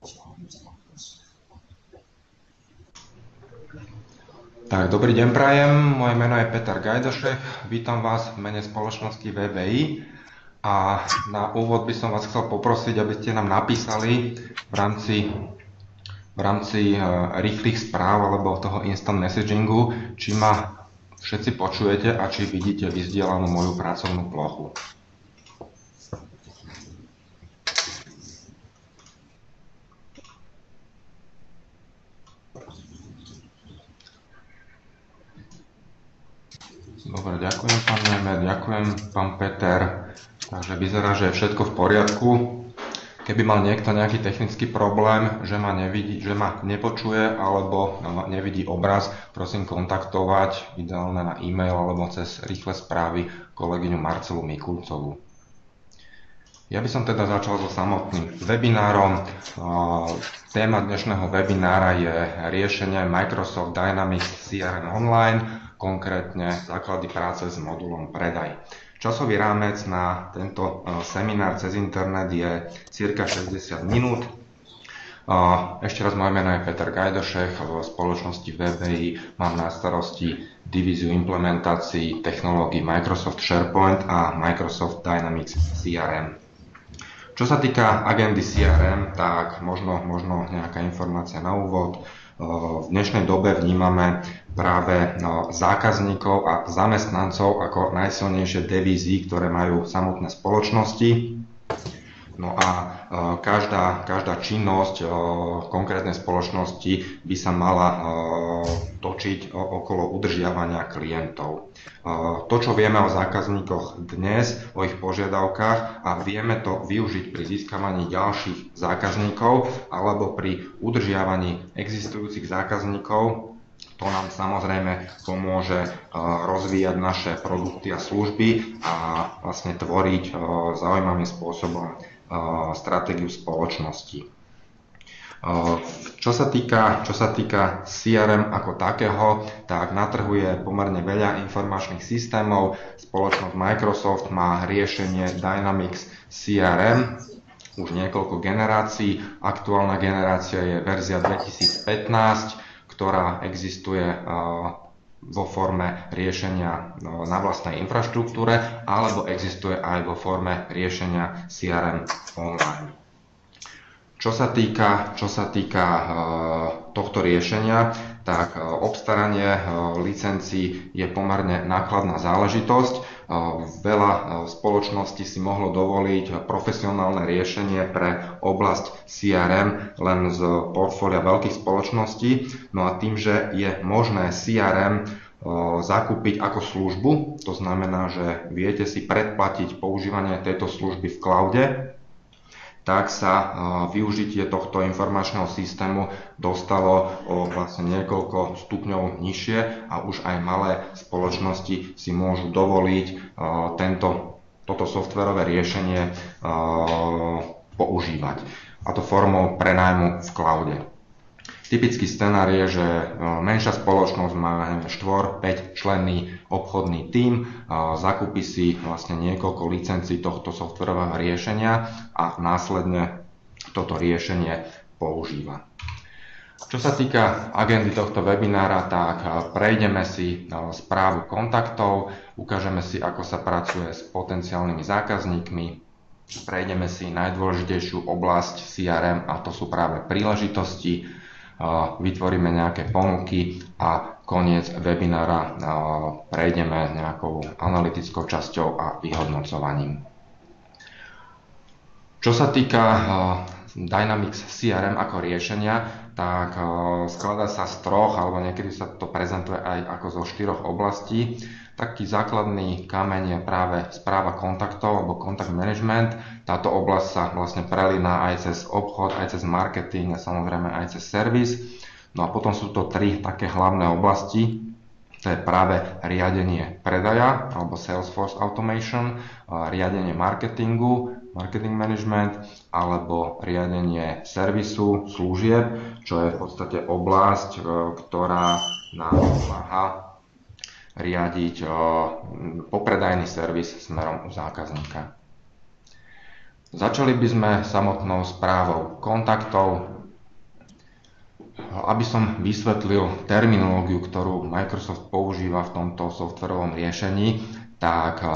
Tak, dobrý deň prajem, moje meno je Peter Gajdošek, vítam vás v mene spoločnosti VBI a na úvod by som vás chcel poprosiť, aby ste nám napísali v rámci rýchlych správ alebo toho instant messagingu, či ma všetci počujete a či vidíte vyzdielanú moju pracovnú plochu. Dobre, ďakujem pán Nemet, ďakujem pán Peter. Takže vyzerá, že je všetko v poriadku. Keby mal niekto nejaký technický problém, že ma nepočuje alebo nevidí obraz, prosím kontaktovať ideálne na e-mail alebo cez rýchle správy kolegyňu Marcelu Mikulcovú. Ja by som teda začal so samotným webinárom. Téma dnešného webinára je riešenie Microsoft Dynamics CRM Online, konkrétne základy práce s modulom predaj. Časový rámec na tento seminár cez internet je cirka 60 minút. Ešte raz, moje meno je Peter Gajdošek, v spoločnosti VBI mám na starosti divíziu implementácií technológií Microsoft SharePoint a Microsoft Dynamics CRM. Čo sa týka agendy CRM, tak možno nejaká informácia na úvod. V dnešnej dobe vnímame práve zákazníkov a zamestnancov ako najsilnejšie devízy, ktoré majú samotné spoločnosti. No a každá činnosť konkrétnej spoločnosti by sa mala točiť okolo udržiavania klientov. To, čo vieme o zákazníkoch dnes, o ich požiadavkách a vieme to využiť pri získavaní ďalších zákazníkov alebo pri udržiavaní existujúcich zákazníkov, to nám samozrejme pomôže rozvíjať naše produkty a služby a vlastne tvoriť zaujímavým spôsobom stratégiu spoločnosti. Čo sa týka CRM ako takého, tak na trhu je pomerne veľa informačných systémov. Spoločnosť Microsoft má riešenie Dynamics CRM už niekoľko generácií. Aktuálna generácia je verzia 2015, ktorá existuje vo forme riešenia na vlastnej infraštruktúre alebo existuje aj vo forme riešenia CRM online. Čo sa týka tohto riešenia, tak obstaranie licencií je pomerne nákladná záležitosť. Veľa spoločností si mohlo dovoliť profesionálne riešenie pre oblasť CRM len z portfólia veľkých spoločností. No a tým, že je možné CRM zakúpiť ako službu, to znamená, že viete si predplatiť používanie tejto služby v cloude, tak sa využitie tohto informačného systému dostalo o vlastne niekoľko stupňov nižšie a už aj malé spoločnosti si môžu dovoliť toto softverové riešenie používať, a to formou prenájmu v cloude. Typický scenár je, že menšia spoločnosť má 4-5 členný obchodný tím, zakúpi si vlastne niekoľko licencií tohto softwarového riešenia a následne toto riešenie používa. Čo sa týka agendy tohto webinára, tak prejdeme si správu kontaktov, ukážeme si, ako sa pracuje s potenciálnymi zákazníkmi, prejdeme si najdôležitejšiu oblasť CRM, a to sú práve príležitosti, vytvoríme nejaké ponuky a koniec webinára prejdeme nejakou analytickou časťou a vyhodnocovaním. Čo sa týka Dynamics CRM ako riešenia, tak skladá sa z troch, alebo niekedy sa to prezentuje aj ako zo 4 oblastí. Taký základný kameň je práve správa kontaktov alebo contact management. Táto oblasť sa vlastne prelína aj cez obchod, aj cez marketing a samozrejme aj cez servis. No a potom sú to 3 také hlavné oblasti. To je práve riadenie predaja alebo Salesforce Automation, riadenie marketingu, marketing management, alebo riadenie servisu, služieb, čo je v podstate oblasť, ktorá nám pomáha riadiť popredajný servis smerom u zákazníka. Začali by sme samotnou správou kontaktov. Aby som vysvetlil terminológiu, ktorú Microsoft používa v tomto softwarovom riešení, tak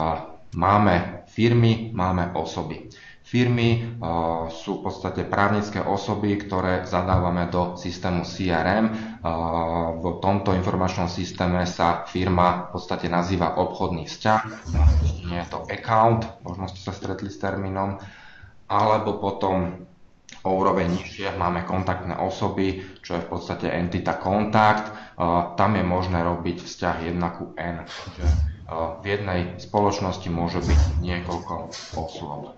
máme firmy, máme osoby. Firmy sú v podstate právnické osoby, ktoré zadávame do systému CRM. V tomto informačnom systéme sa firma v podstate nazýva obchodný vzťah, nie je to account, možno ste sa stretli s termínom, alebo potom o úroveň nižšie máme kontaktné osoby, čo je v podstate entita kontakt. Tam je možné robiť vzťah 1:n. Čiže v jednej spoločnosti môže byť niekoľko osôb.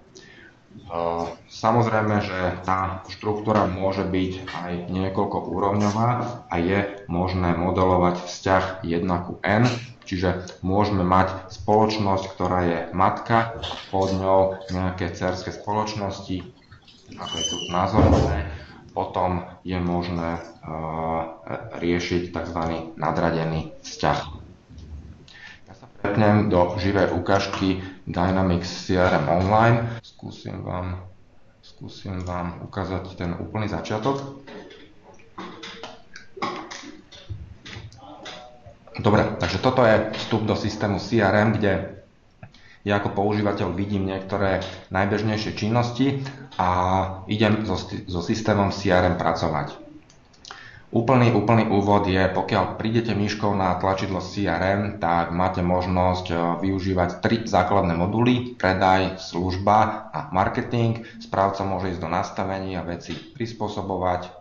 Samozrejme, že tá štruktúra môže byť aj niekoľko úrovňová a je možné modelovať vzťah 1:n, čiže môžeme mať spoločnosť, ktorá je matka, pod ňou nejaké dcérske spoločnosti, ako je tu znázornené, potom je možné riešiť tzv. Nadradený vzťah. Ja sa prepnem do živej ukážky Dynamics CRM Online. Skúsim vám ukázať ten úplný začiatok. Dobre, takže toto je vstup do systému CRM, kde ja ako používateľ vidím niektoré najbežnejšie činnosti a idem so systémom CRM pracovať. Úplný úvod je, pokiaľ prídete myškou na tlačidlo CRM, tak máte možnosť využívať 3 základné moduly: predaj, služba a marketing. Správca môže ísť do nastavení a veci prispôsobovať.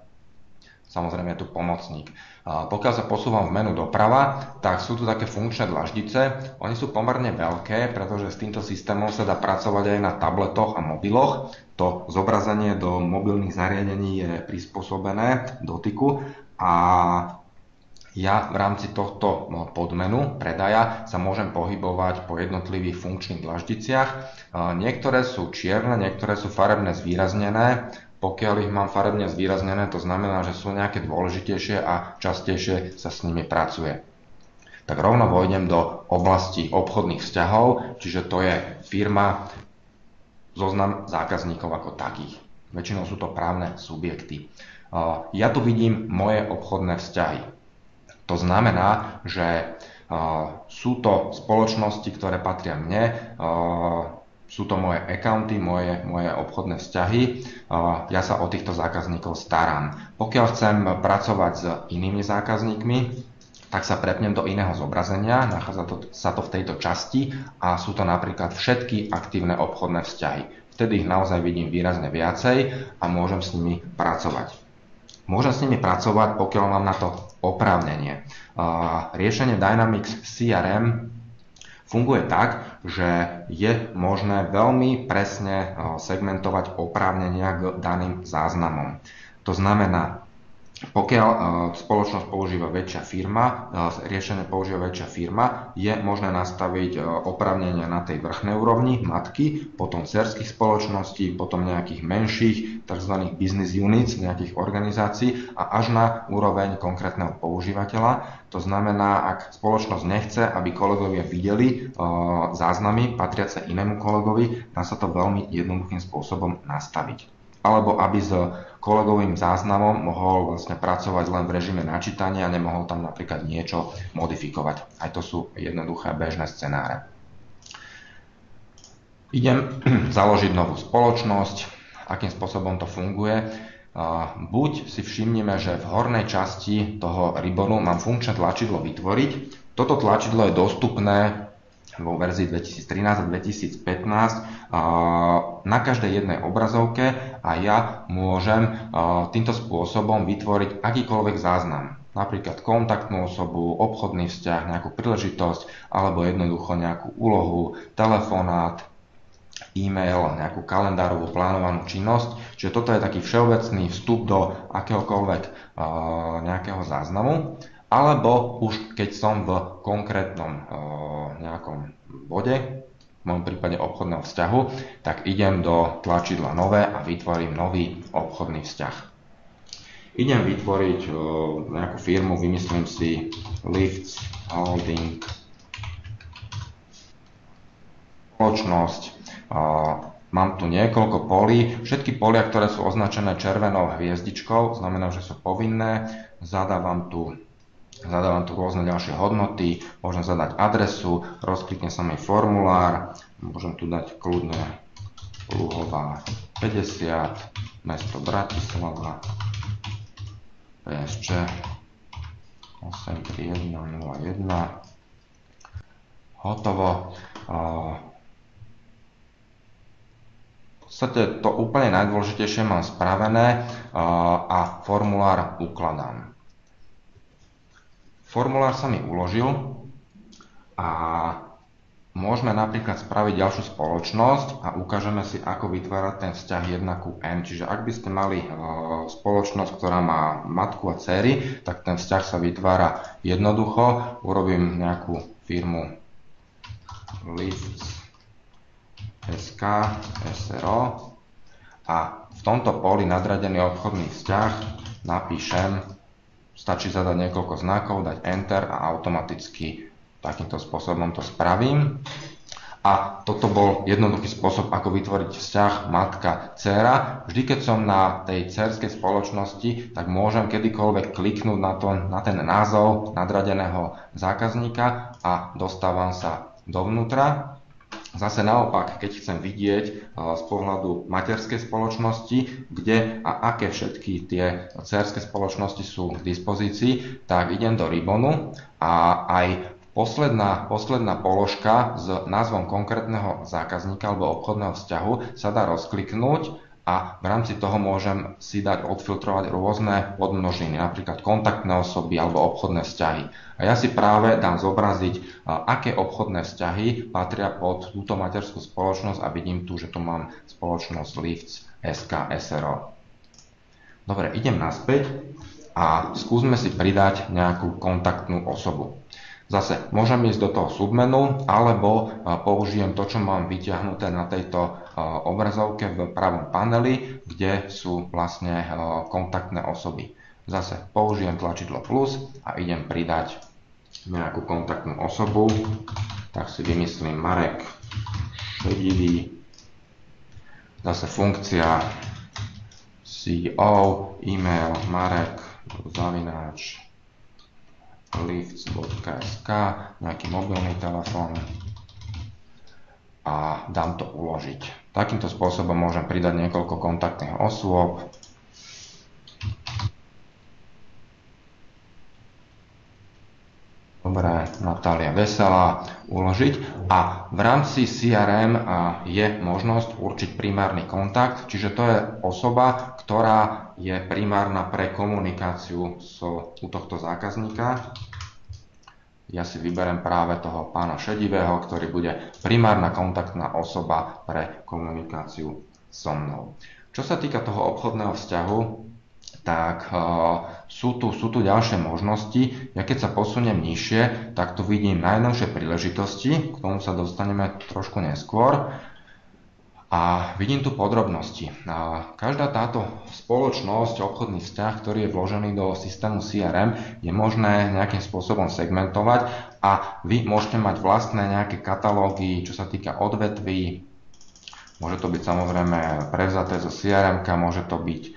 Samozrejme je tu pomocník. Pokiaľ sa posúvam v menu doprava, tak sú tu také funkčné dlaždice. Oni sú pomerne veľké, pretože s týmto systémom sa dá pracovať aj na tabletoch a mobiloch. To zobrazenie do mobilných zariadení je prispôsobené dotyku a ja v rámci tohto podmenu predaja sa môžem pohybovať po jednotlivých funkčných dlaždiciach. Niektoré sú čierne, niektoré sú farebne zvýraznené. Pokiaľ ich mám farebne zvýraznené, to znamená, že sú nejaké dôležitejšie a častejšie sa s nimi pracuje. Tak rovno vojdem do oblasti obchodných vzťahov, čiže to je firma, zoznam zákazníkov ako takých. Väčšinou sú to právne subjekty. Ja tu vidím moje obchodné vzťahy. To znamená, že sú to spoločnosti, ktoré patria mne, sú to moje accounty, moje obchodné vzťahy. Ja sa o týchto zákazníkov starám. Pokiaľ chcem pracovať s inými zákazníkmi, tak sa prepnem do iného zobrazenia. Nachádza sa to v tejto časti a sú to napríklad všetky aktívne obchodné vzťahy. Vtedy ich naozaj vidím výrazne viacej a môžem s nimi pracovať. Môžem s nimi pracovať, pokiaľ mám na to oprávnenie. Riešenie Dynamics CRM funguje tak, že je možné veľmi presne segmentovať oprávnenia k daným záznamom. To znamená, pokiaľ spoločnosť používa väčšia firma, riešenie používa väčšia firma, je možné nastaviť oprávnenia na tej vrchnej úrovni matky, potom dcérskych spoločností, potom nejakých menších tzv. Business units, nejakých organizácií a až na úroveň konkrétneho používateľa. To znamená, ak spoločnosť nechce, aby kolegovia videli záznamy patriace inému kolegovi, dá sa to veľmi jednoduchým spôsobom nastaviť. Alebo aby s kolegovým záznamom mohol vlastne pracovať len v režime načítania a nemohol tam napríklad niečo modifikovať. Aj to sú jednoduché bežné scenáre. Idem založiť novú spoločnosť. Akým spôsobom to funguje? Buď si všimneme, že v hornej časti toho ribbonu mám funkčné tlačidlo vytvoriť. Toto tlačidlo je dostupné vo verzii 2013 a 2015 na každej jednej obrazovke a ja môžem týmto spôsobom vytvoriť akýkoľvek záznam. Napríklad kontaktnú osobu, obchodný vzťah, nejakú príležitosť alebo jednoducho nejakú úlohu, telefonát, e-mail, nejakú kalendárovú plánovanú činnosť. Čiže toto je taký všeobecný vstup do akéhokoľvek nejakého záznamu. Alebo už keď som v konkrétnom nejakom bode, v mojom prípade obchodného vzťahu, tak idem do tlačidla nové a vytvorím nový obchodný vzťah. Idem vytvoriť nejakú firmu, vymyslím si Lifts Holding spoločnosť. Mám tu niekoľko polí. Všetky polia, ktoré sú označené červenou hviezdičkou, znamená, že sú povinné. Zadávam tu rôzne ďalšie hodnoty, môžem zadať adresu, rozklikne sa mi formulár, môžem tu dať kľudne Luhová 50, mesto Bratislava, PSČ 83101, hotovo. V podstate to úplne najdôležitejšie mám spravené a formulár ukladám. Formulár sa mi uložil a môžeme napríklad spraviť ďalšiu spoločnosť a ukážeme si, ako vytvárať ten vzťah 1:n. Čiže ak by ste mali spoločnosť, ktorá má matku a dcery, tak ten vzťah sa vytvára jednoducho. Urobím nejakú firmu Lifts SK SRO a v tomto poli nadradený obchodný vzťah napíšem, stačí zadať niekoľko znakov, dať Enter a automaticky takýmto spôsobom to spravím. A toto bol jednoduchý spôsob, ako vytvoriť vzťah matka-dcera. Vždy, keď som na tej dcerskej spoločnosti, tak môžem kedykoľvek kliknúť na ten názov nadradeného zákazníka a dostávam sa dovnútra. Zase naopak, keď chcem vidieť z pohľadu materskej spoločnosti, kde a aké všetky tie dcérske spoločnosti sú k dispozícii, tak idem do ribbonu a aj posledná položka s názvom konkrétneho zákazníka alebo obchodného vzťahu sa dá rozkliknúť a v rámci toho môžem si dať odfiltrovať rôzne podmnožiny, napríklad kontaktné osoby alebo obchodné vzťahy. A ja si práve dám zobraziť, aké obchodné vzťahy patria pod túto materskú spoločnosť a vidím tu, že tu mám spoločnosť Lifts SK SRO. Dobre, idem naspäť a skúsme si pridať nejakú kontaktnú osobu. Zase môžem ísť do toho submenu, alebo použijem to, čo mám vyťahnuté na tejto obrazovke v pravom paneli, kde sú vlastne kontaktné osoby. Zase použijem tlačidlo plus a idem pridať nejakú kontaktnú osobu. Tak si vymyslím Marek Šedivý. Zase funkcia CEO, e-mail marek@lifts.sk, nejaký mobilný telefón a dám to uložiť. Takýmto spôsobom môžem pridať niekoľko kontaktných osôb. Dobre, Natália Veselá, uložiť. A v rámci CRM je možnosť určiť primárny kontakt, čiže to je osoba, ktorá je primárna pre komunikáciu u tohto zákazníka. Ja si vyberem práve toho pána Šedivého, ktorý bude primárna kontaktná osoba pre komunikáciu so mnou. Čo sa týka toho obchodného vzťahu, tak sú tu ďalšie možnosti. Ja keď sa posuniem nižšie, tak tu vidím najnovšie príležitosti, k tomu sa dostaneme trošku neskôr. A vidím tu podrobnosti. Každá táto spoločnosť, obchodný vzťah, ktorý je vložený do systému CRM, je možné nejakým spôsobom segmentovať a vy môžete mať vlastné nejaké katalógy, čo sa týka odvetví. Môže to byť samozrejme prevzaté zo CRM, môže to byť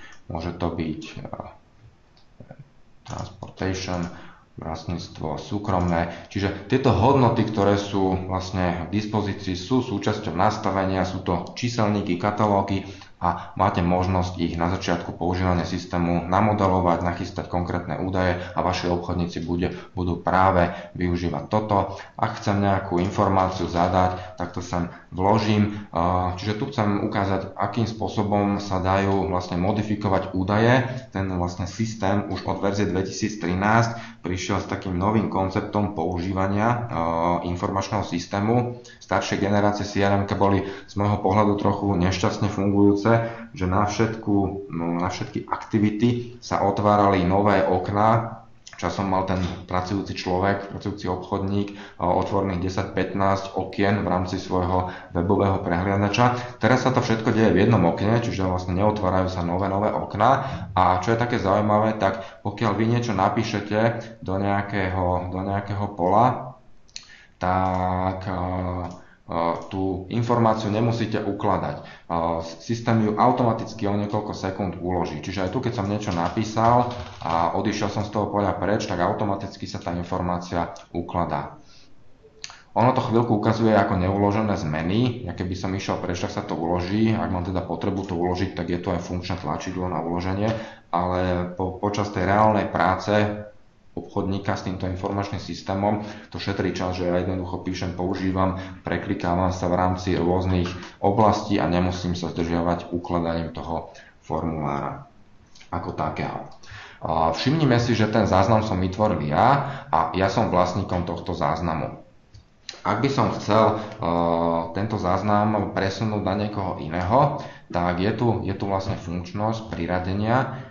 transportation, vlastníctvo súkromné. Čiže tieto hodnoty, ktoré sú vlastne k dispozícii, sú súčasťou nastavenia, sú to číselníky, katalógy a máte možnosť ich na začiatku používania systému namodelovať, nachystať konkrétne údaje a vaši obchodníci budú práve využívať toto. Ak chcem nejakú informáciu zadať, tak to sem vložím. Čiže tu chcem ukázať, akým spôsobom sa dajú vlastne modifikovať údaje. Ten vlastne systém už od verzie 2013 prišiel s takým novým konceptom používania informačného systému. Staršie generácie CRM boli z môjho pohľadu trochu nešťastne fungujúce, že na všetky aktivity sa otvárali nové okná. Časom mal ten pracujúci obchodník otvorených 10-15 okien v rámci svojho webového prehliadača. Teraz sa to všetko deje v jednom okne, čiže vlastne neotvárajú sa nové okná. A čo je také zaujímavé, tak pokiaľ vy niečo napíšete do nejakého pola, tak tú informáciu nemusíte ukladať. Systém ju automaticky o niekoľko sekúnd uloží. Čiže aj tu, keď som niečo napísal a odišiel som z toho poľa preč, tak automaticky sa tá informácia ukladá. Ono to chvíľku ukazuje ako neuložené zmeny. Ja keby som išiel preč, tak sa to uloží. Ak mám teda potrebu to uložiť, tak je to aj funkčné tlačidlo na uloženie. Ale počas tej reálnej práce obchodníka s týmto informačným systémom to šetrí čas, že ja jednoducho píšem, používam, preklikávam sa v rámci rôznych oblastí a nemusím sa zdržiavať ukladaním toho formulára ako takého. Všimnime si, že ten záznam som vytvoril ja a ja som vlastníkom tohto záznamu. Ak by som chcel tento záznam presunúť na niekoho iného, tak je tu vlastne funkčnosť priradenia.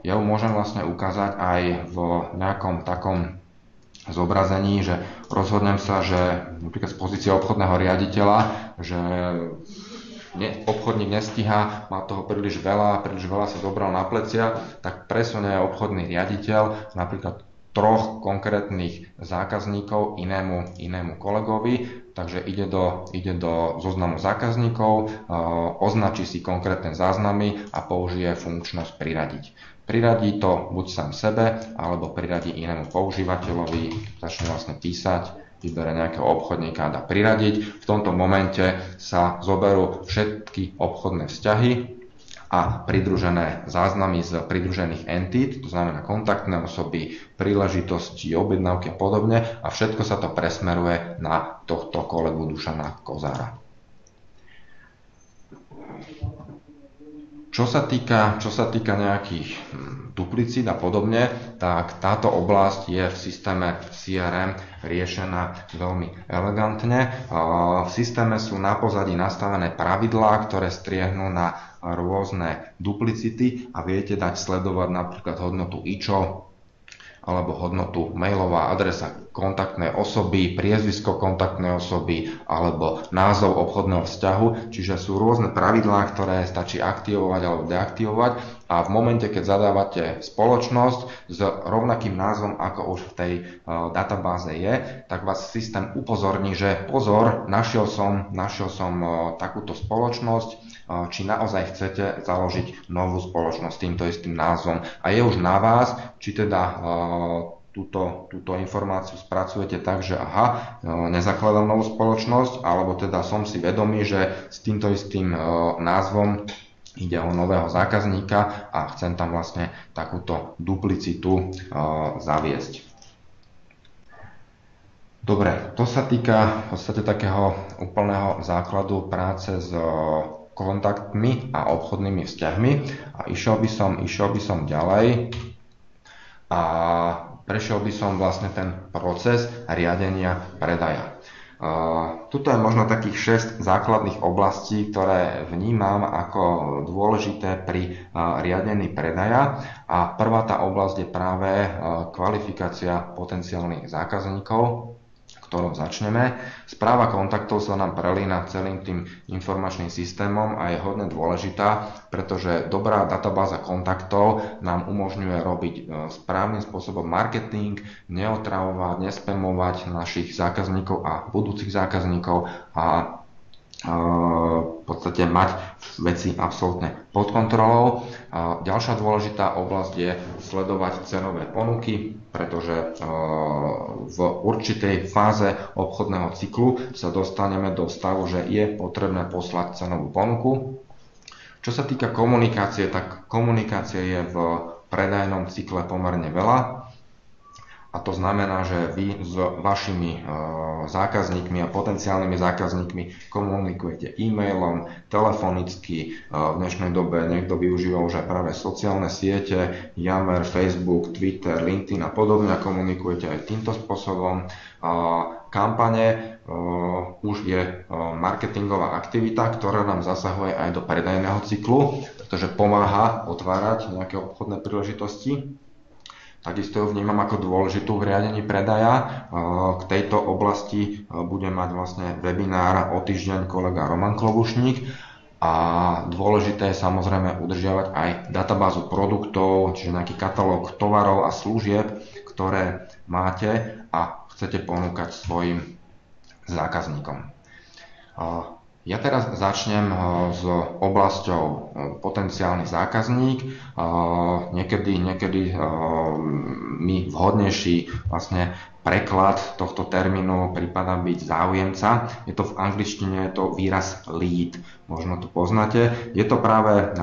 Ja ju môžem vlastne ukázať aj v nejakom takom zobrazení, že rozhodnem sa, že napríklad z pozície obchodného riaditeľa, že obchodník nestíha, má toho príliš veľa sa zobral na plecia, tak presunie obchodný riaditeľ napríklad 3 konkrétnych zákazníkov inému kolegovi, takže ide do zoznamu zákazníkov, označí si konkrétne záznamy a použije funkčnosť priradiť. Priradí to buď sám sebe, alebo priradí inému používateľovi, začne vlastne písať, vybere nejakého obchodníka a dá priradiť. V tomto momente sa zoberú všetky obchodné vzťahy a pridružené záznamy z pridružených entít, to znamená kontaktné osoby, príležitosti, objednávky a podobne, a všetko sa to presmeruje na tohto kolegu Dušana Kozára. Čo sa týka nejakých duplicít a podobne, tak táto oblasť je v systéme CRM riešená veľmi elegantne. V systéme sú na pozadí nastavené pravidlá, ktoré striehnú na rôzne duplicity a viete dať sledovať napríklad hodnotu IČO alebo hodnotu mailová adresa kontaktnej osoby, priezvisko kontaktnej osoby alebo názov obchodného vzťahu. Čiže sú rôzne pravidlá, ktoré stačí aktivovať alebo deaktivovať, a v momente, keď zadávate spoločnosť s rovnakým názvom, ako už v tej databáze je, tak vás systém upozorní, že pozor, našiel som takúto spoločnosť, či naozaj chcete založiť novú spoločnosť s týmto istým názvom. A je už na vás, či teda túto informáciu spracujete tak, že nezakladám novú spoločnosť, alebo teda som si vedomý, že s týmto istým názvom ide o nového zákazníka a chcem tam vlastne takúto duplicitu zaviesť. Dobre, to sa týka v podstate takého úplného základu práce s kontaktmi a obchodnými vzťahmi, a išiel by som ďalej a prešiel by som vlastne ten proces riadenia predaja. Tuto je možno takých 6 základných oblastí, ktoré vnímam ako dôležité pri riadení predaja. A prvá tá oblasť je práve kvalifikácia potenciálnych zákazníkov, ktorom začneme. Správa kontaktov sa nám prelína celým tým informačným systémom a je hodne dôležitá, pretože dobrá databáza kontaktov nám umožňuje robiť správnym spôsobom marketing, neotravovať, nespamovať našich zákazníkov a budúcich zákazníkov a v podstate mať veci absolútne pod kontrolou. Ďalšia dôležitá oblasť je sledovať cenové ponuky, pretože v určitej fáze obchodného cyklu sa dostaneme do stavu, že je potrebné poslať cenovú ponuku. Čo sa týka komunikácie, tak komunikácie je v predajnom cykle pomerne veľa. A to znamená, že vy s vašimi zákazníkmi a potenciálnymi zákazníkmi komunikujete e-mailom, telefonicky. V dnešnej dobe niekto využíva už aj práve sociálne siete, Yammer, Facebook, Twitter, LinkedIn a podobne, a komunikujete aj týmto spôsobom. Kampane už je marketingová aktivita, ktorá nám zasahuje aj do predajného cyklu, pretože pomáha otvárať nejaké obchodné príležitosti. Takisto ju vnímam ako dôležitú v riadení predaja. K tejto oblasti bude mať vlastne webinár o týždeň kolega Roman Klobušník. A dôležité je samozrejme udržiavať aj databázu produktov, čiže nejaký katalóg tovarov a služieb, ktoré máte a chcete ponúkať svojim zákazníkom. Ja teraz začnem s oblasťou potenciálny zákazník. Niekedy mi vhodnejší vlastne preklad tohto termínu prípada byť záujemca. Je to v angličtine, je to výraz lead, možno to poznáte. Je to práve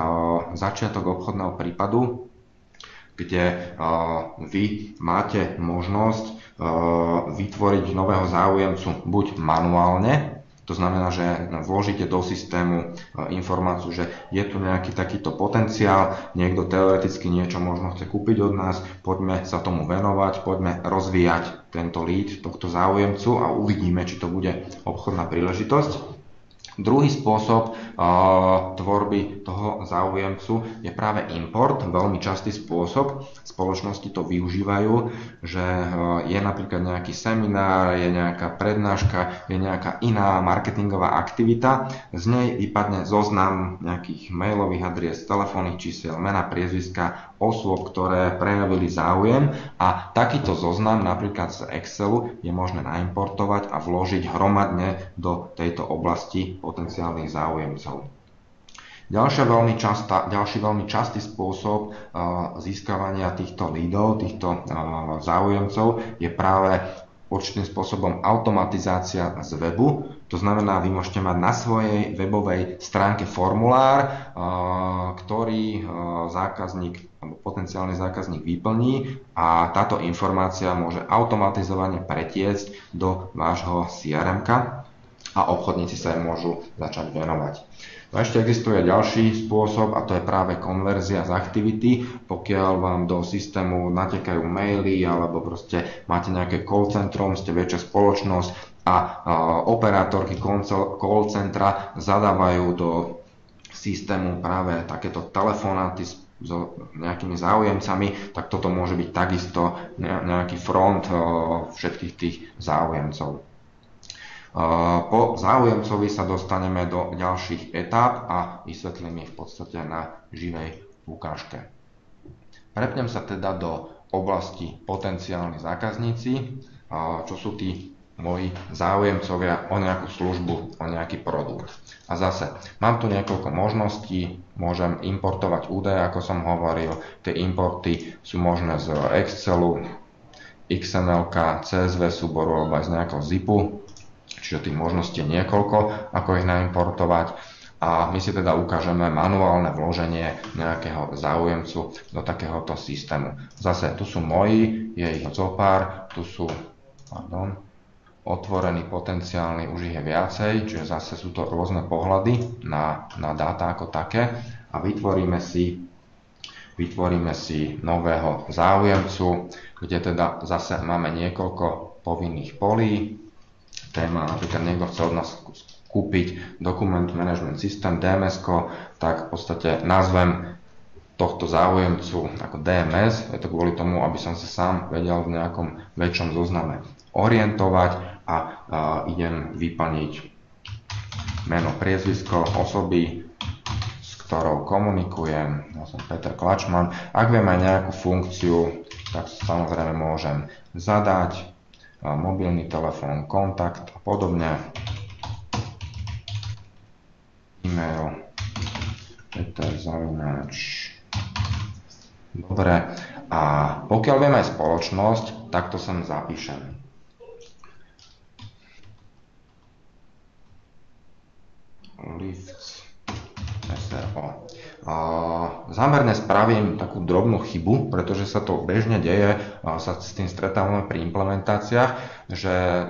začiatok obchodného prípadu, kde vy máte možnosť vytvoriť nového záujemcu buď manuálne, to znamená, že vložíte do systému informáciu, že je tu nejaký takýto potenciál, niekto teoreticky niečo možno chce kúpiť od nás, poďme sa tomu venovať, poďme rozvíjať tento lead, tohto záujemcu a uvidíme, či to bude obchodná príležitosť. Druhý spôsob tvorby toho záujemcu je práve import, veľmi častý spôsob. Spoločnosti to využívajú, že je napríklad nejaký seminár, je nejaká prednáška, je nejaká iná marketingová aktivita. Z nej vypadne zoznam nejakých mailových adries, telefónnych čísiel, mena, priezviska, osôb, ktoré prejavili záujem a takýto zoznam napríklad z Excelu je možné naimportovať a vložiť hromadne do tejto oblasti potenciálnych záujemcov. Ďalší veľmi častý spôsob získavania týchto leadov, týchto záujemcov je práve určitým spôsobom automatizácia z webu. To znamená, vy môžete mať na svojej webovej stránke formulár, ktorý zákazník alebo potenciálny zákazník vyplní a táto informácia môže automatizovane pretiecť do vášho CRM-ka a obchodníci sa jej môžu začať venovať. No ešte existuje ďalší spôsob a to je práve konverzia z aktivity. Pokiaľ vám do systému natekajú maily alebo proste máte nejaké call centrum, ste väčšia spoločnosť a operátorky call centra zadávajú do systému práve takéto telefonáty so nejakými záujemcami, tak toto môže byť takisto nejaký front všetkých tých záujemcov. Po záujemcovi sa dostaneme do ďalších etáp a vysvetlím ich v podstate na živej ukážke. Prepnem sa teda do oblasti potenciálni zákazníci, čo sú tí moji záujemcovia o nejakú službu, o nejaký produkt. A zase, mám tu niekoľko možností, môžem importovať údaje, ako som hovoril, tie importy sú možné z Excelu, XML, CSV súboru alebo aj z nejakého zipu, čiže tých možností je niekoľko, ako ich naimportovať. A my si teda ukážeme manuálne vloženie nejakého záujemcu do takéhoto systému. Zase, tu sú moji, je ich zopár, tu sú, otvorený, potenciálny, už ich je viacej, čiže zase sú to rôzne pohľady na dáta ako také a vytvoríme si nového záujemcu, kde teda zase máme niekoľko povinných polí. Téma, napríklad niekto chce od nás kúpiť Document Management System, DMS, tak v podstate nazvem tohto záujemcu ako DMS, je to kvôli tomu, aby som sa sám vedel v nejakom väčšom zozname orientovať a idem vyplniť meno, priezvisko osoby, s ktorou komunikujem, ja som Peter Klačman. Ak viem aj nejakú funkciu, tak samozrejme môžem zadať mobilný telefón, kontakt a podobne. E-mail Peter Zavináč. Dobre, a pokiaľ viem aj spoločnosť, tak to sem zapíšem. Lifts SRO. Zámerne spravím takú drobnú chybu, pretože sa to bežne deje, sa s tým stretávame pri implementáciách, že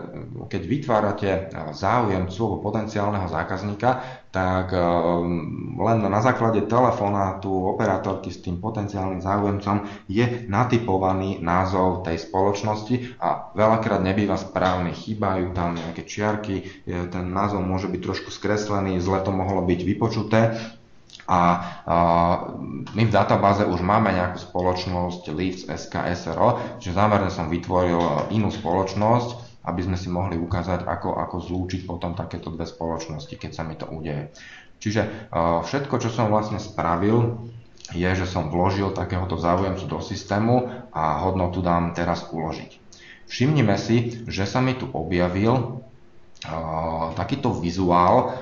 keď vytvárate záujemcu alebo potenciálneho zákazníka, tak len na základe telefonátu operátorky s tým potenciálnym záujemcom je natypovaný názov tej spoločnosti a veľakrát nebýva správny, chýbajú tam nejaké čiarky, ten názov môže byť trošku skreslený, zle to mohlo byť vypočuté. A my v databáze už máme nejakú spoločnosť Lifts SK SRO, čiže zámerne som vytvoril inú spoločnosť, aby sme si mohli ukázať, ako zlúčiť potom takéto dve spoločnosti, keď sa mi to udeje. Čiže všetko, čo som vlastne spravil, je, že som vložil takéhoto záujemcu do systému a hodnotu dám teraz uložiť. Všimnime si, že sa mi tu objavil takýto vizuál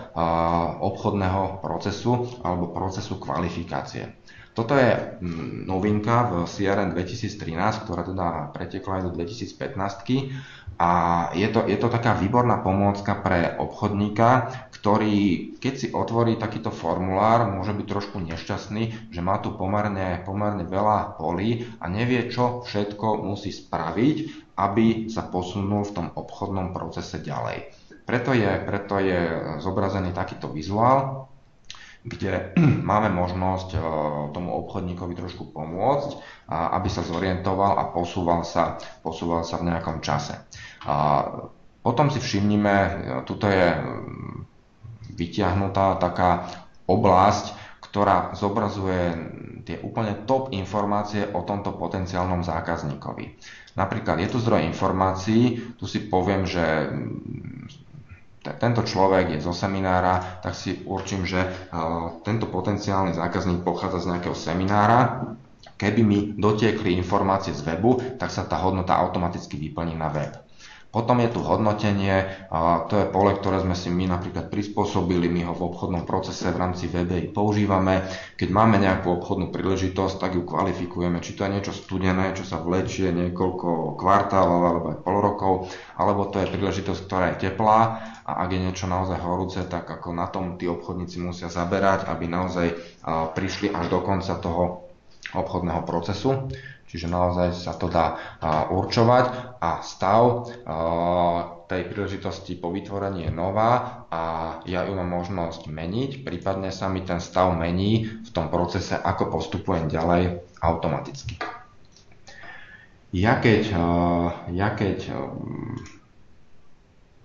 obchodného procesu alebo procesu kvalifikácie. Toto je novinka v CRM 2013, ktorá teda pretekla aj do 2015 a je to taká výborná pomôcka pre obchodníka, ktorý keď si otvorí takýto formulár, môže byť trošku nešťastný, že má tu pomerne veľa polí a nevie, čo všetko musí spraviť, aby sa posunul v tom obchodnom procese ďalej. Preto je zobrazený takýto vizuál, kde máme možnosť tomu obchodníkovi trošku pomôcť, aby sa zorientoval a posúval sa v nejakom čase. Potom si všimnime, tuto je vytiahnutá taká oblasť, ktorá zobrazuje tie úplne top informácie o tomto potenciálnom zákazníkovi. Napríklad je tu zdroj informácií, tu si poviem, že tento človek je zo seminára, tak si určím, že tento potenciálny zákazník pochádza z nejakého seminára. Keby mi dotiekli informácie z webu, tak sa tá hodnota automaticky vyplní na web. Potom je tu hodnotenie, to je pole, ktoré sme si my napríklad prispôsobili, my ho v obchodnom procese v rámci VBI používame. Keď máme nejakú obchodnú príležitosť, tak ju kvalifikujeme, či to je niečo studené, čo sa vlečie niekoľko kvartálov alebo aj pol rokov, alebo to je príležitosť, ktorá je teplá a ak je niečo naozaj horúce, tak ako na tom tí obchodníci musia zaberať, aby naozaj prišli až do konca toho obchodného procesu. Čiže naozaj sa to dá určovať a stav tej príležitosti po vytvorení je nová a ja ju mám možnosť meniť, prípadne sa mi ten stav mení v tom procese, ako postupujem ďalej automaticky. Ja keď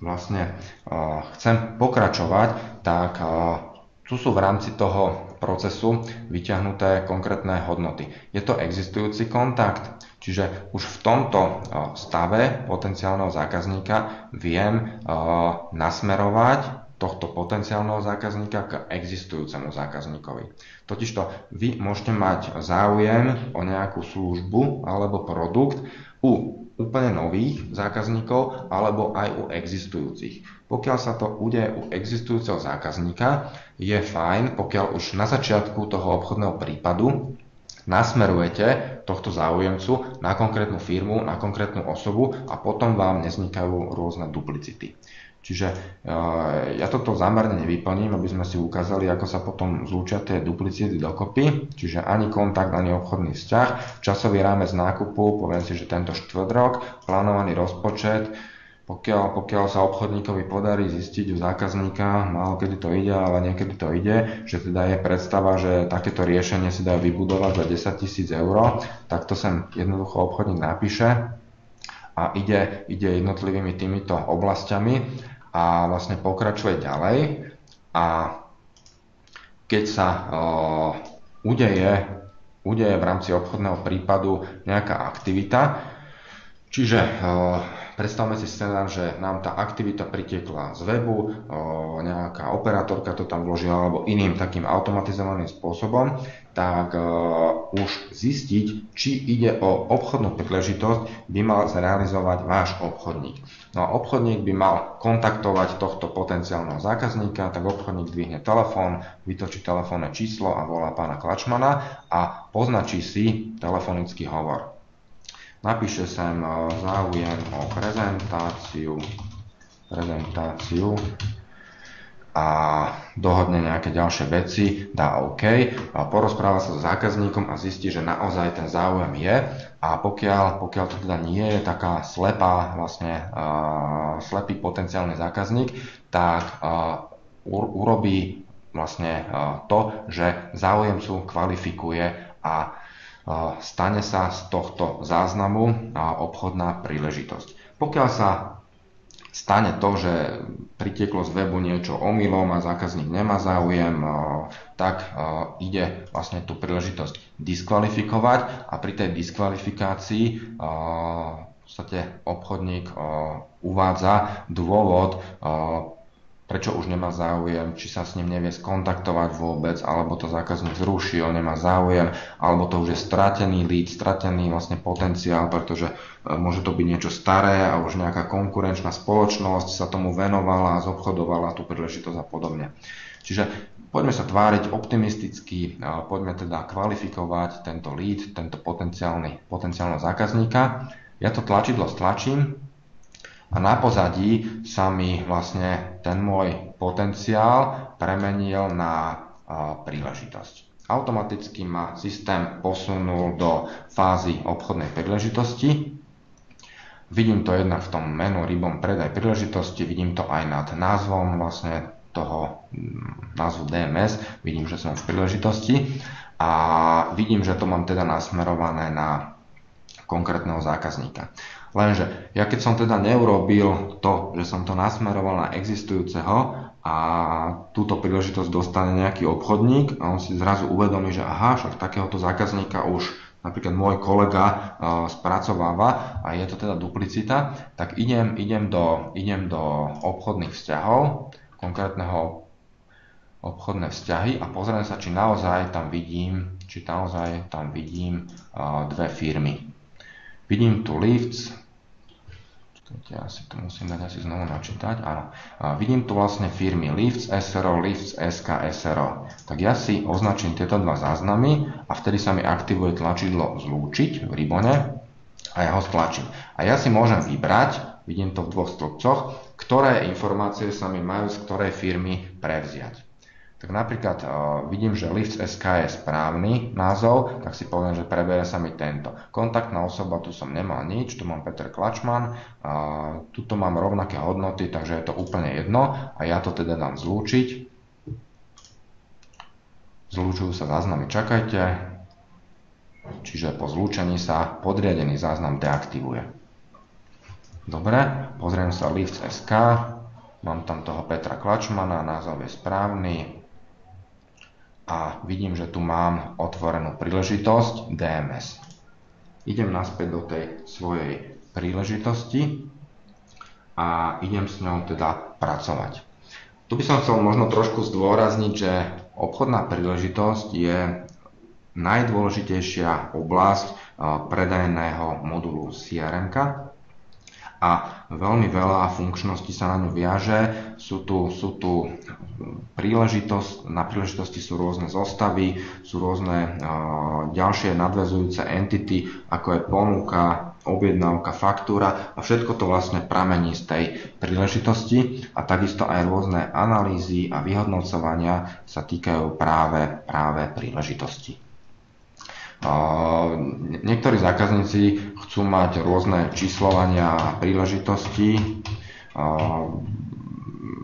vlastne chcem pokračovať, tak tu sú v rámci toho procesu vyťahnuté konkrétne hodnoty. Je to existujúci kontakt, čiže už v tomto stave potenciálneho zákazníka viem nasmerovať tohto potenciálneho zákazníka k existujúcemu zákazníkovi. Totižto vy môžete mať záujem o nejakú službu alebo produkt u úplne nových zákazníkov alebo aj u existujúcich. Pokiaľ sa to udeje u existujúceho zákazníka, je fajn, pokiaľ už na začiatku toho obchodného prípadu nasmerujete tohto záujemcu na konkrétnu firmu, na konkrétnu osobu a potom vám nevznikajú rôzne duplicity. Čiže ja toto zámerne nevyplním, aby sme si ukázali, ako sa potom zlúčia tie duplicity dokopy, čiže ani kontakt, ani obchodný vzťah, časový rámec nákupu, poviem si, že tento štvrtrok, plánovaný rozpočet, pokiaľ sa obchodníkovi podarí zistiť u zákazníka, málo kedy to ide, ale niekedy to ide, že teda je predstava, že takéto riešenie si dá vybudovať za 10 000 eur, tak to sem jednoducho obchodník napíše a ide jednotlivými týmito oblastiami a vlastne pokračuje ďalej a keď sa udeje v rámci obchodného prípadu nejaká aktivita, čiže predstavme si scenár, že nám tá aktivita pritiekla z webu, nejaká operátorka to tam vložila alebo iným takým automatizovaným spôsobom, tak už zistiť, či ide o obchodnú príležitosť, by mal zrealizovať váš obchodník. No a obchodník by mal kontaktovať tohto potenciálneho zákazníka, tak obchodník dvihne telefón, vytočí telefónne číslo a volá pána Klačmana a poznačí si telefonický hovor. Napíše sem záujem o prezentáciu a dohodne nejaké ďalšie veci, dá OK, a porozpráva sa s zákazníkom a zistí, že naozaj ten záujem je a pokiaľ to teda nie je taká slepý potenciálny zákazník, tak urobí vlastne to, že záujemcu kvalifikuje a stane sa z tohto záznamu obchodná príležitosť. Pokiaľ sa stane to, že pritieklo z webu niečo omylom a zákazník nemá záujem, tak ide vlastne tú príležitosť diskvalifikovať a pri tej diskvalifikácii v podstate obchodník uvádza dôvod, prečo už nemá záujem, či sa s ním nevie skontaktovať vôbec, alebo to zákazník zrušil, nemá záujem, alebo to už je stratený lead, stratený vlastne potenciál, pretože môže to byť niečo staré a už nejaká konkurenčná spoločnosť sa tomu venovala a zobchodovala tú príležitosť a podobne. Čiže poďme sa tváriť optimisticky, poďme teda kvalifikovať tento lead, tento potenciálneho zákazníka. Ja to tlačidlo stlačím a na pozadí sa mi vlastne ten môj potenciál premenil na príležitosť. Automaticky ma systém posunul do fázy obchodnej príležitosti. Vidím to jednak v tom menu rybom predaj príležitosti, vidím to aj nad názvom vlastne toho názvu DMS, vidím, že som v príležitosti a vidím, že to mám teda nasmerované na konkrétneho zákazníka. Lenže ja keď som teda neurobil to, že som to nasmeroval na existujúceho a túto príležitosť dostane nejaký obchodník a on si zrazu uvedomí, že aha, však takéhoto zákazníka už napríklad môj kolega spracováva a je to teda duplicita, tak idem do obchodných vzťahov, konkrétneho obchodné vzťhy a pozriem sa, či naozaj tam vidím dve firmy. Vidím tu Lifts, ja si to musím dať asi znovu načítať, áno. Vidím tu vlastne firmy Lifts SRO, Lifts SK SRO. Tak ja si označím tieto dva záznamy a vtedy sa mi aktivuje tlačidlo zlúčiť v ribone a ja ho stlačím. A ja si môžem vybrať, vidím to v dvoch stĺpcoch, ktoré informácie sa mi majú z ktorej firmy prevziať. Tak napríklad vidím, že Lifts SK je správny názov, tak si poviem, že preberie sa mi tento. Kontaktná osoba, tu som nemal nič, tu mám Peter Klačman, tuto mám rovnaké hodnoty, takže je to úplne jedno a ja to teda dám zlúčiť. Zlúčujú sa záznamy, čakajte, čiže po zlúčení sa podriadený záznam deaktivuje. Dobre, pozriem sa Lifts SK, mám tam toho Petra Klačmana, názov je správny. A vidím, že tu mám otvorenú príležitosť DMS. Idem naspäť do tej svojej príležitosti a idem s ňou teda pracovať. Tu by som chcel možno trošku zdôrazniť, že obchodná príležitosť je najdôležitejšia oblasť predajného modulu CRM-ka a veľmi veľa funkčností sa na ňu viaže. Sú tu na príležitosti sú rôzne zostavy, sú rôzne ďalšie nadväzujúce entity, ako je ponuka, objednávka, faktúra a všetko to vlastne pramení z tej príležitosti a takisto aj rôzne analýzy a vyhodnocovania sa týkajú práve príležitosti. Niektorí zákazníci chcú mať rôzne číslovania a príležitosti.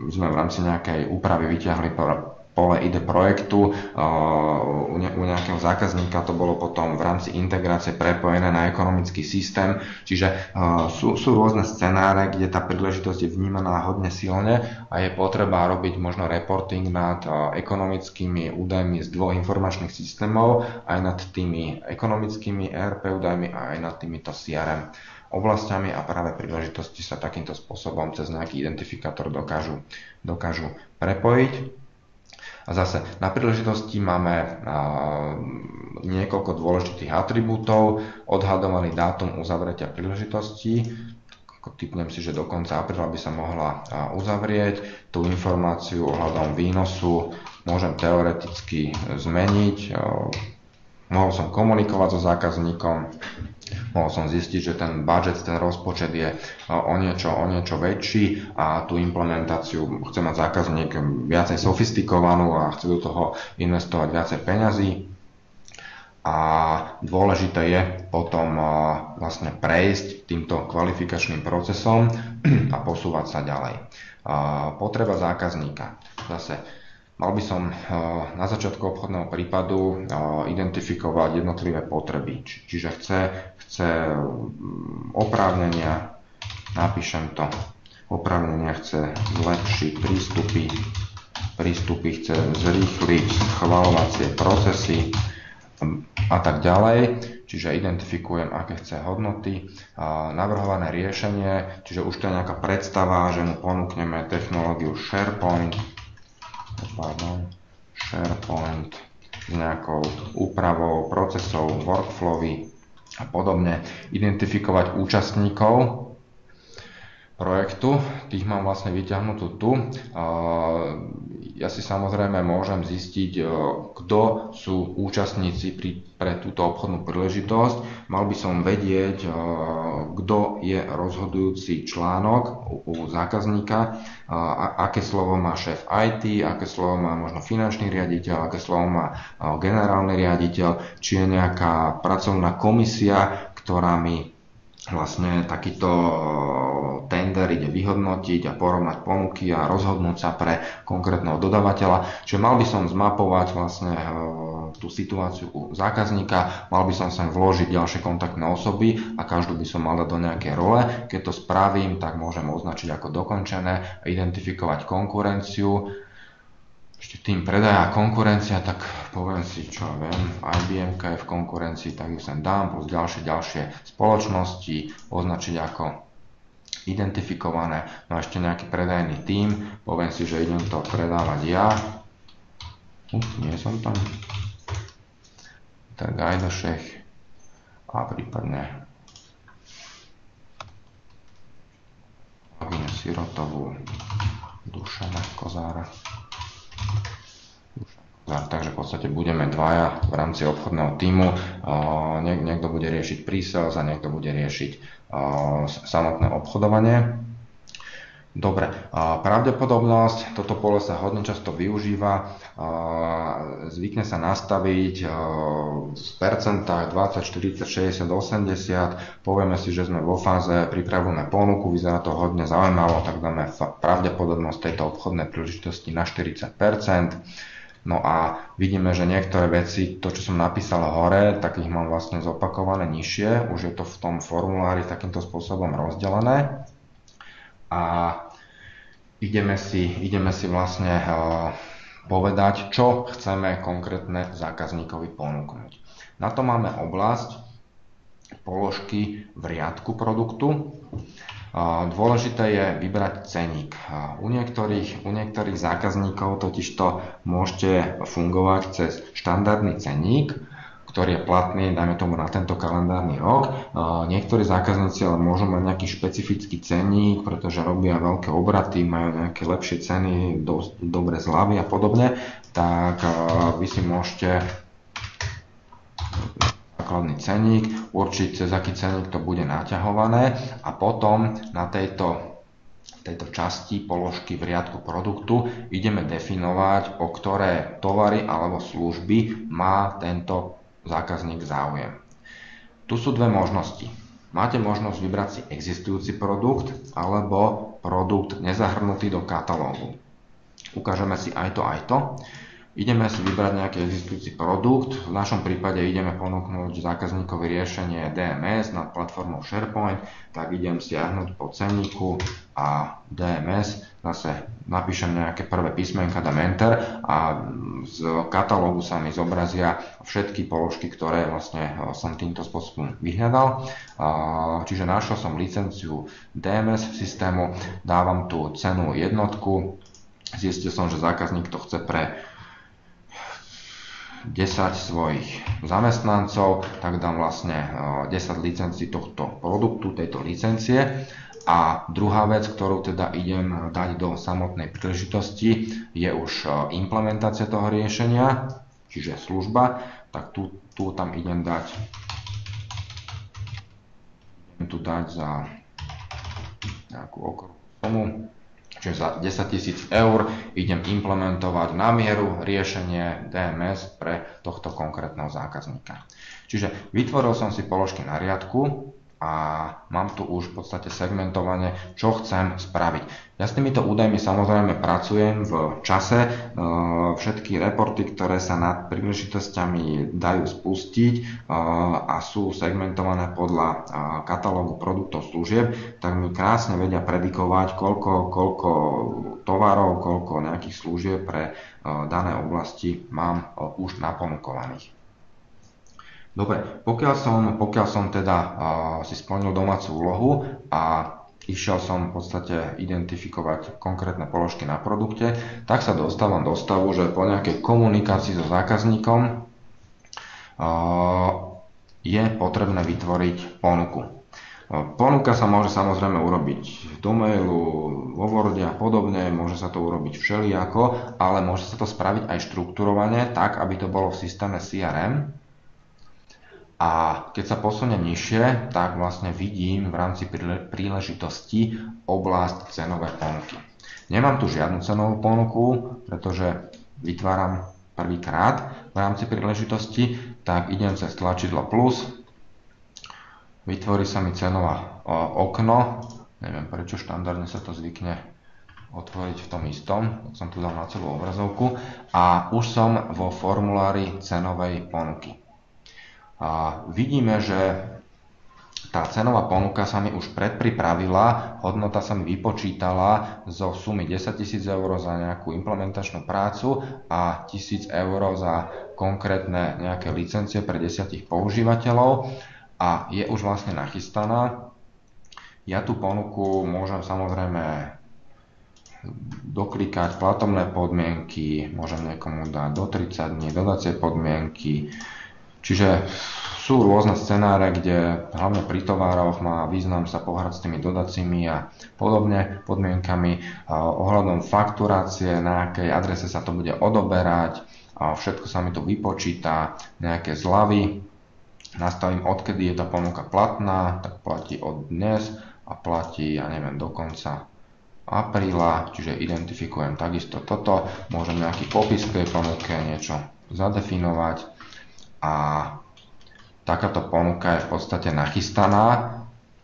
Sme v rámci nejakej úpravy vyťahli pole ID projektu. U nejakého zákazníka to bolo potom v rámci integrácie prepojené na ekonomický systém. Čiže sú rôzne scenáre, kde tá príležitosť je vnímaná hodne silne a je potreba robiť možno reporting nad ekonomickými údajmi z dvoch informačných systémov, aj nad tými ekonomickými ERP údajmi a aj nad týmito CRM oblastiami a práve príležitosti sa takýmto spôsobom cez nejaký identifikátor dokážu prepojiť. A zase na príležitosti máme niekoľko dôležitých atribútov, odhadovaný dátum uzavretia príležitosti, tipnem si, že do konca apríla by sa mohla uzavrieť, tú informáciu ohľadom výnosu môžem teoreticky zmeniť, mohol som komunikovať so zákazníkom, mohol som zistiť, že ten budget, ten rozpočet je o niečo väčší a tú implementáciu chce mať zákazník viacej sofistikovanú a chce do toho investovať viacej peňazí. A dôležité je potom vlastne prejsť týmto kvalifikačným procesom a posúvať sa ďalej. Potreba zákazníka. Zase mal by som na začiatku obchodného prípadu identifikovať jednotlivé potreby. Čiže chce oprávnenia, napíšem to, oprávnenia chce zlepšiť prístupy, chce zrýchliť schvaľovacie procesy a tak ďalej. Čiže identifikujem, aké chce hodnoty, navrhované riešenie, čiže už to je nejaká predstava, že mu ponúkneme technológiu SharePoint s nejakou úpravou procesov, workflowy a podobne. Identifikovať účastníkov projektu, tých mám vlastne vyťahnutú tu. Ja si samozrejme môžem zistiť, kto sú účastníci pre túto obchodnú príležitosť. Mal by som vedieť, kto je rozhodujúci článok u zákazníka, aké slovo má šéf IT, aké slovo má možno finančný riaditeľ, aké slovo má generálny riaditeľ, či je nejaká pracovná komisia, ktorá mi vlastne takýto tender ide vyhodnotiť a porovnať ponuky a rozhodnúť sa pre konkrétneho dodávateľa. Čiže mal by som zmapovať vlastne tú situáciu u zákazníka, mal by som sem vložiť ďalšie kontaktné osoby a každú by som mal dať do nejakej role. Keď to spravím, tak môžem označiť ako dokončené, identifikovať konkurenciu. Ešte tým predaja a konkurencia, tak poviem si, čo viem, IBM je v konkurencii, tak ju sem dám, plus ďalšie spoločnosti, označiť ako identifikované. No a ešte nejaký predajný tím, poviem si, že idem to predávať ja. Nie som tam. Tak Gajdošech a prípadne Agine Sirotovú, Dušana Kozára. Takže v podstate budeme dvaja v rámci obchodného tímu. Niekto bude riešiť pre-sales a niekto bude riešiť samotné obchodovanie. Dobre, pravdepodobnosť, toto pole sa hodne často využíva, zvykne sa nastaviť v percentách 20, 40, 60, 80, povieme si, že sme vo fáze, pripravujeme ponuku, vyzerá to hodne zaujímavo, tak dáme pravdepodobnosť tejto obchodnej príležitosti na 40%. No a vidíme, že niektoré veci, to čo som napísal hore, tak ich mám vlastne zopakované nižšie, už je to v tom formulári takýmto spôsobom rozdelené. A ideme si vlastne povedať, čo chceme konkrétne zákazníkovi ponúknuť. Na to máme oblasť položky v riadku produktu. Dôležité je vybrať cenník. U niektorých zákazníkov totižto môžete fungovať cez štandardný cenník, ktorý je platný, dajme tomu, na tento kalendárny rok. Niektorí zákazníci ale môžu mať nejaký špecifický cenník, pretože robia veľké obraty, majú nejaké lepšie ceny, dobré zľavy a podobne, tak vy si môžete základný cenník, určiť cez aký cenník to bude naťahované a potom na tejto časti položky v riadku produktu ideme definovať, o ktoré tovary alebo služby má tento zákazník záujem. Tu sú dve možnosti. Máte možnosť vybrať si existujúci produkt alebo produkt nezahrnutý do katalógu. Ukážeme si aj to. Ideme si vybrať nejaký existujúci produkt, v našom prípade ideme ponúknuť zákazníkovi riešenie DMS nad platformou SharePoint, tak idem stiahnuť po cenníku a DMS, zase napíšem nejaké prvé písmenka, dám Enter a z katalógu sa mi zobrazia všetky položky, ktoré vlastne som týmto spôsobom vyhľadal. Čiže našiel som licenciu DMS systému, dávam tu cenu jednotku, zistil som, že zákazník to chce pre 10 svojich zamestnancov, tak dám vlastne 10 licencií tohto produktu, tejto licencie. A druhá vec, ktorú teda idem dať do samotnej príležitosti, je už implementácia toho riešenia, čiže služba, tak tu tam idem dať za nejakú okruhnú sumu. Čiže za 10 000 eur idem implementovať na mieru riešenie DMS pre tohto konkrétneho zákazníka. Čiže vytvoril som si položky na riadku a mám tu už v podstate segmentovanie, čo chcem spraviť. Ja s týmito údajmi samozrejme pracujem v čase. Všetky reporty, ktoré sa nad príležitosťami dajú spustiť a sú segmentované podľa katalógu produktov služieb, tak mi krásne vedia predikovať, koľko tovarov, koľko nejakých služieb pre dané oblasti mám už naponukovaných. Dobre, pokiaľ som teda si splnil domácu úlohu a išiel som v podstate identifikovať konkrétne položky na produkte, tak sa dostávam do stavu, že po nejakej komunikácii so zákazníkom je potrebné vytvoriť ponuku. Ponuka sa môže samozrejme urobiť do mailu, vo Worde a podobne, môže sa to urobiť všelijako, ale môže sa to spraviť aj štrukturovane, tak aby to bolo v systéme CRM. A keď sa posuniem nižšie, tak vlastne vidím v rámci príležitosti oblasť cenové ponuky. Nemám tu žiadnu cenovú ponuku, pretože vytváram prvýkrát v rámci príležitosti, tak idem cez tlačidlo plus, vytvorí sa mi cenová okno, neviem prečo štandardne sa to zvykne otvoriť v tom istom, tak som tu dal na celú obrazovku a už som vo formulári cenovej ponuky. A vidíme, že tá cenová ponuka sa mi už predpripravila, hodnota sa mi vypočítala zo sumy 10 000 eur za nejakú implementačnú prácu a 1 000 eur za konkrétne nejaké licencie pre 10 používateľov a je už vlastne nachystaná. Ja tú ponuku môžem samozrejme doklikať platobné podmienky, môžem niekomu dať do 30 dní dodacie podmienky. Čiže sú rôzne scenáre, kde hlavne pri továroch má význam sa pohrať s tými dodacími a podobne podmienkami. Ohľadom fakturácie, na akej adrese sa to bude odoberať, všetko sa mi tu vypočíta, nejaké zľavy. Nastavím, odkedy je tá ponuka platná, tak platí od dnes a platí, ja neviem, do konca apríla, čiže identifikujem takisto toto. Môžem nejaký popis k tej ponuke, niečo zadefinovať. A takáto ponuka je v podstate nachystaná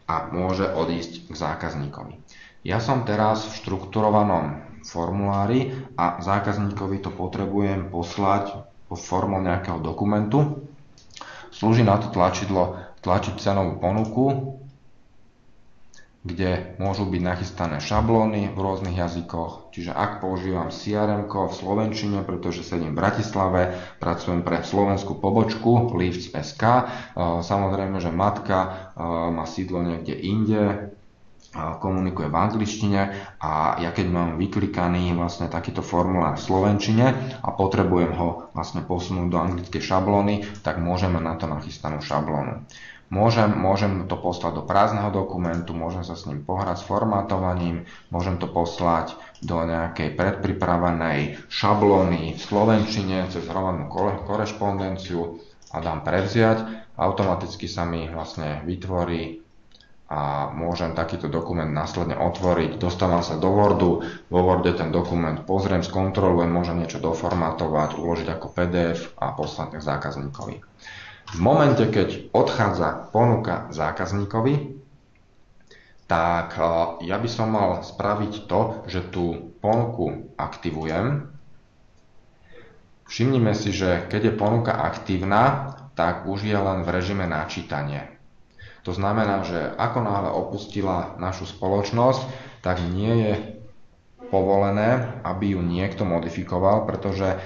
a môže odísť k zákazníkovi. Ja som teraz v štrukturovanom formulári a zákazníkovi to potrebujem poslať formou nejakého dokumentu. Slúži na to tlačidlo tlačiť cenovú ponuku, kde môžu byť nachystané šablóny v rôznych jazykoch. Čiže ak používam CRM v slovenčine, pretože sedím v Bratislave, pracujem pre slovenskú pobočku Lifts.sk, samozrejme, že matka má sídlo niekde inde, komunikuje v angličtine a ja keď mám vyklikaný vlastne takýto formulár v slovenčine a potrebujem ho vlastne posunúť do anglickej šablóny, tak môžeme na to nachystanú šablónu. Môžem to poslať do prázdneho dokumentu, môžem sa s ním pohrať s formátovaním, môžem to poslať do nejakej predpripravenej šablóny v slovenčine cez hromadnú korešpondenciu a dám prevziať. Automaticky sa mi vlastne vytvorí a môžem takýto dokument následne otvoriť. Dostávam sa do Wordu, vo Worde ten dokument pozriem, skontrolujem, môžem niečo doformátovať, uložiť ako PDF a poslať zákazníkovi. V momente, keď odchádza ponuka zákazníkovi, tak ja by som mal spraviť to, že tú ponuku aktivujem. Všimnime si, že keď je ponuka aktívna, tak už je len v režime načítanie. To znamená, že ako náhle opustila našu spoločnosť, tak nie je povolené, aby ju niekto modifikoval, pretože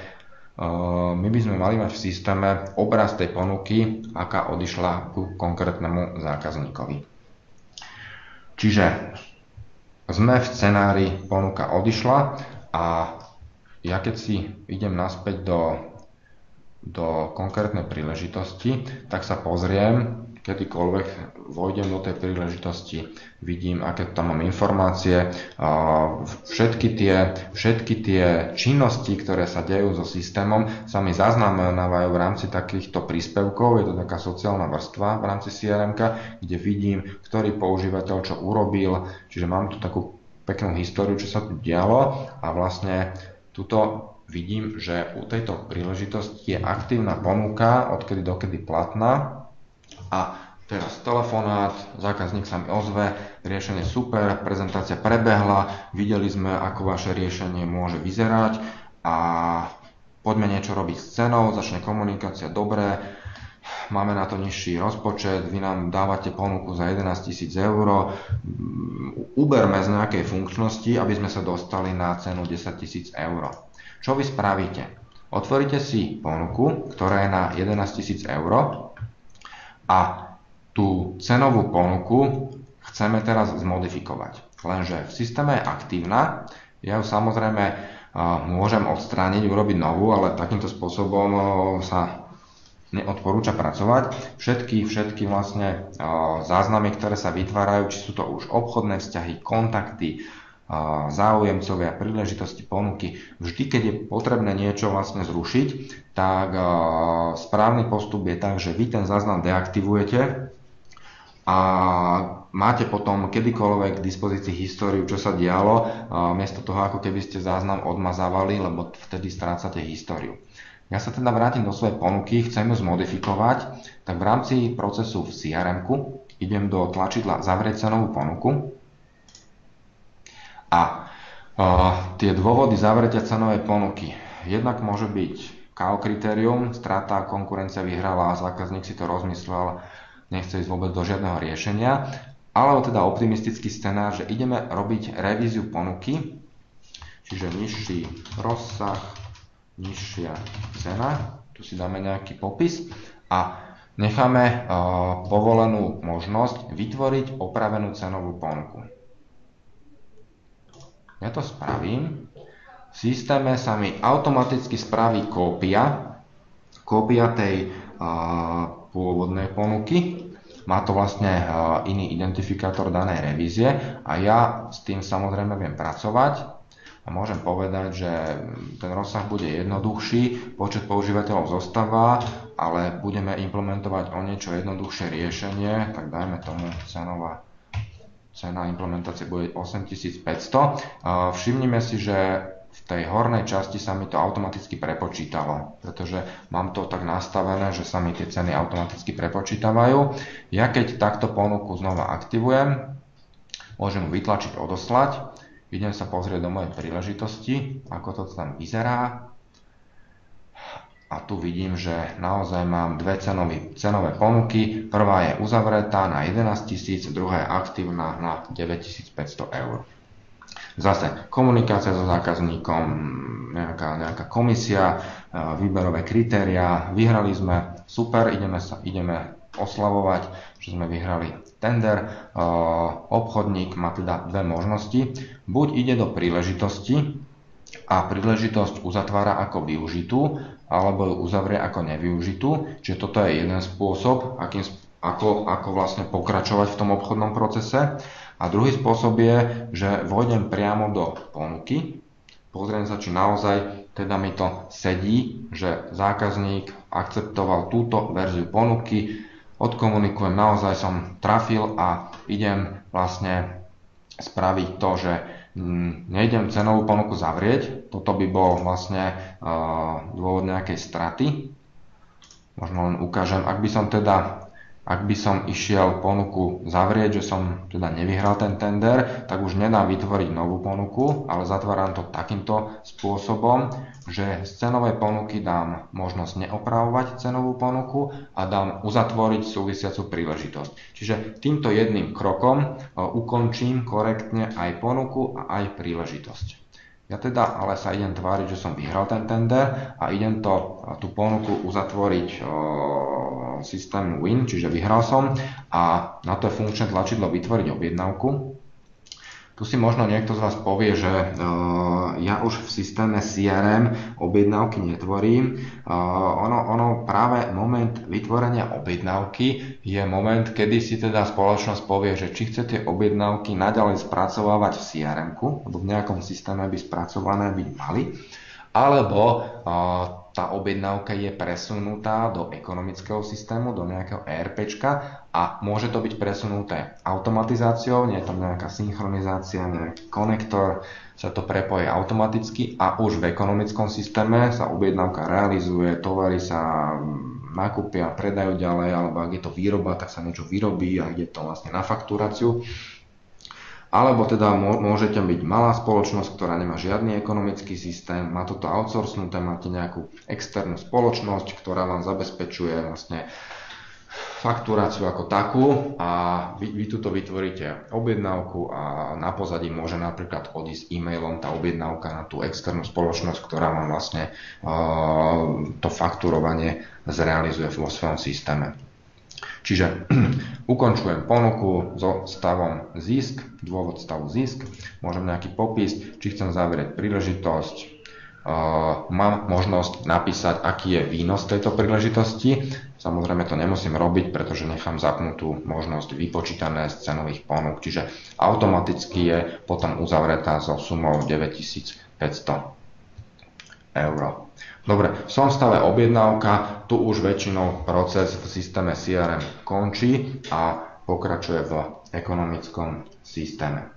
my by sme mali mať v systéme obraz tej ponuky, aká odišla ku konkrétnemu zákazníkovi. Čiže sme v scenári ponuka odišla a ja keď si idem naspäť do konkrétnej príležitosti, tak sa pozriem, kedykoľvek vojdem do tej príležitosti, vidím, aké tam mám informácie, všetky tie činnosti, ktoré sa dejú so systémom, sa mi zaznamenávajú v rámci takýchto príspevkov, je to taká sociálna vrstva v rámci CRM, kde vidím, ktorý používateľ čo urobil, čiže mám tu takú peknú históriu, čo sa tu dialo a vlastne tuto vidím, že u tejto príležitosti je aktívna ponuka, odkedy dokedy platná. A teraz telefonát, zákazník sa mi ozve, riešenie super, prezentácia prebehla, videli sme, ako vaše riešenie môže vyzerať a poďme niečo robiť s cenou, začne komunikácia, dobre, máme na to nižší rozpočet, vy nám dávate ponuku za 11 000 eur, uberme z nejakej funkčnosti, aby sme sa dostali na cenu 10 000 eur. Čo vy spravíte? Otvoríte si ponuku, ktorá je na 11 000 eur, a tú cenovú ponuku chceme teraz zmodifikovať. Lenže v systéme je aktívna, ja ju samozrejme môžem odstrániť, urobiť novú, ale takýmto spôsobom sa neodporúča pracovať. Všetky vlastne záznamy, ktoré sa vytvárajú, či sú to už obchodné vzťahy, kontakty, záujemcovia, príležitosti, ponuky, vždy, keď je potrebné niečo vlastne zrušiť, tak správny postup je tak, že vy ten záznam deaktivujete a máte potom kedykoľvek k dispozícii históriu, čo sa dialo, miesto toho, ako keby ste záznam odmazávali, lebo vtedy strácate históriu. Ja sa teda vrátim do svojej ponuky, chcem ju zmodifikovať, tak v rámci procesu v CRM-ku idem do tlačidla zavrieť cenovú ponuku a tie dôvody zavretia cenovej ponuky. Jednak môže byť KO kritérium, strata, konkurencia vyhrala a zákazník si to rozmyslel, nechce ísť vôbec do žiadneho riešenia, alebo teda optimistický scenár, že ideme robiť revíziu ponuky, čiže nižší rozsah, nižšia cena, tu si dáme nejaký popis a necháme povolenú možnosť vytvoriť opravenú cenovú ponuku. Ja to spravím. V systéme sa mi automaticky spraví kópia tej pôvodnej ponuky. Má to vlastne iný identifikátor danej revízie a ja s tým samozrejme viem pracovať. A môžem povedať, že ten rozsah bude jednoduchší, počet používateľov zostáva, ale budeme implementovať o niečo jednoduchšie riešenie, tak dajme tomu cena implementácie bude 8500. Všimnime si, že v tej hornej časti sa mi to automaticky prepočítalo, pretože mám to tak nastavené, že sa mi tie ceny automaticky prepočítavajú. Ja keď takto ponuku znova aktivujem, môžem ju vytlačiť, odoslať. Idem sa pozrieť do mojej príležitosti, ako to tam vyzerá. A tu vidím, že naozaj mám dve cenové ponuky. Prvá je uzavretá na 11 000, druhá je aktívna na 9500 eur. Zase komunikácia so zákazníkom, nejaká komisia, výberové kritériá, vyhrali sme, super, ideme oslavovať, že sme vyhrali tender. Obchodník má teda dve možnosti. Buď ide do príležitosti a príležitosť uzatvára ako využitú, alebo ju uzavrie ako nevyužitú. Čiže toto je jeden spôsob, ako vlastne pokračovať v tom obchodnom procese. A druhý spôsob je, že vojdem priamo do ponuky, pozriem sa, či naozaj teda mi to sedí, že zákazník akceptoval túto verziu ponuky, odkomunikujem, naozaj som trafil a idem vlastne spraviť to, že nejdem cenovú ponuku zavrieť. Toto by bol vlastne dôvod nejakej straty. Možno len ukážem, ak by som išiel ponuku zavrieť, že som teda nevyhral ten tender, tak už nedám vytvoriť novú ponuku, ale zatváram to takýmto spôsobom, že z cenovej ponuky dám možnosť neopravovať cenovú ponuku a dám uzatvoriť súvisiacu príležitosť. Čiže týmto jedným krokom ukončím korektne aj ponuku a aj príležitosť. Ja teda ale sa idem tváriť, že som vyhral ten tender a idem tú ponuku uzatvoriť systém win, čiže vyhral som a na to je funkčné tlačidlo vytvoriť objednávku. Tu si možno niekto z vás povie, že ja už v systéme CRM objednávky netvorím. Ono práve moment vytvorenia objednávky je moment, kedy si teda spoločnosť povie, že či chce tie objednávky naďalej spracovávať v CRM-ku, alebo v nejakom systéme by spracované byť mali, alebo tá objednávka je presunutá do ekonomického systému, do nejakého ERPčka a môže to byť presunuté automatizáciou, nie je tam nejaká synchronizácia, nejaký konektor, sa to prepojí automaticky a už v ekonomickom systéme sa objednávka realizuje, tovary sa nakúpia, predajú ďalej, alebo ak je to výroba, tak sa niečo vyrobí a ide to vlastne na fakturáciu. Alebo teda môžete byť malá spoločnosť, ktorá nemá žiadny ekonomický systém, má toto outsourcnuté, máte nejakú externú spoločnosť, ktorá vám zabezpečuje vlastne fakturáciu ako takú a vy tuto vytvoríte objednávku a na pozadí môže napríklad odísť e-mailom tá objednávka na tú externú spoločnosť, ktorá vám vlastne to fakturovanie zrealizuje vo svojom systéme. Čiže ukončujem ponuku so stavom zisk, dôvod stavu zisk, môžem nejaký popis, či chcem zavrieť príležitosť, mám možnosť napísať, aký je výnos tejto príležitosti. Samozrejme to nemusím robiť, pretože nechám zapnutú možnosť vypočítané z cenových ponúk, čiže automaticky je potom uzavretá so sumou 9500 eur. Dobre, som v stave objednávka, tu už väčšinou proces v systéme CRM končí a pokračuje v ekonomickom systéme.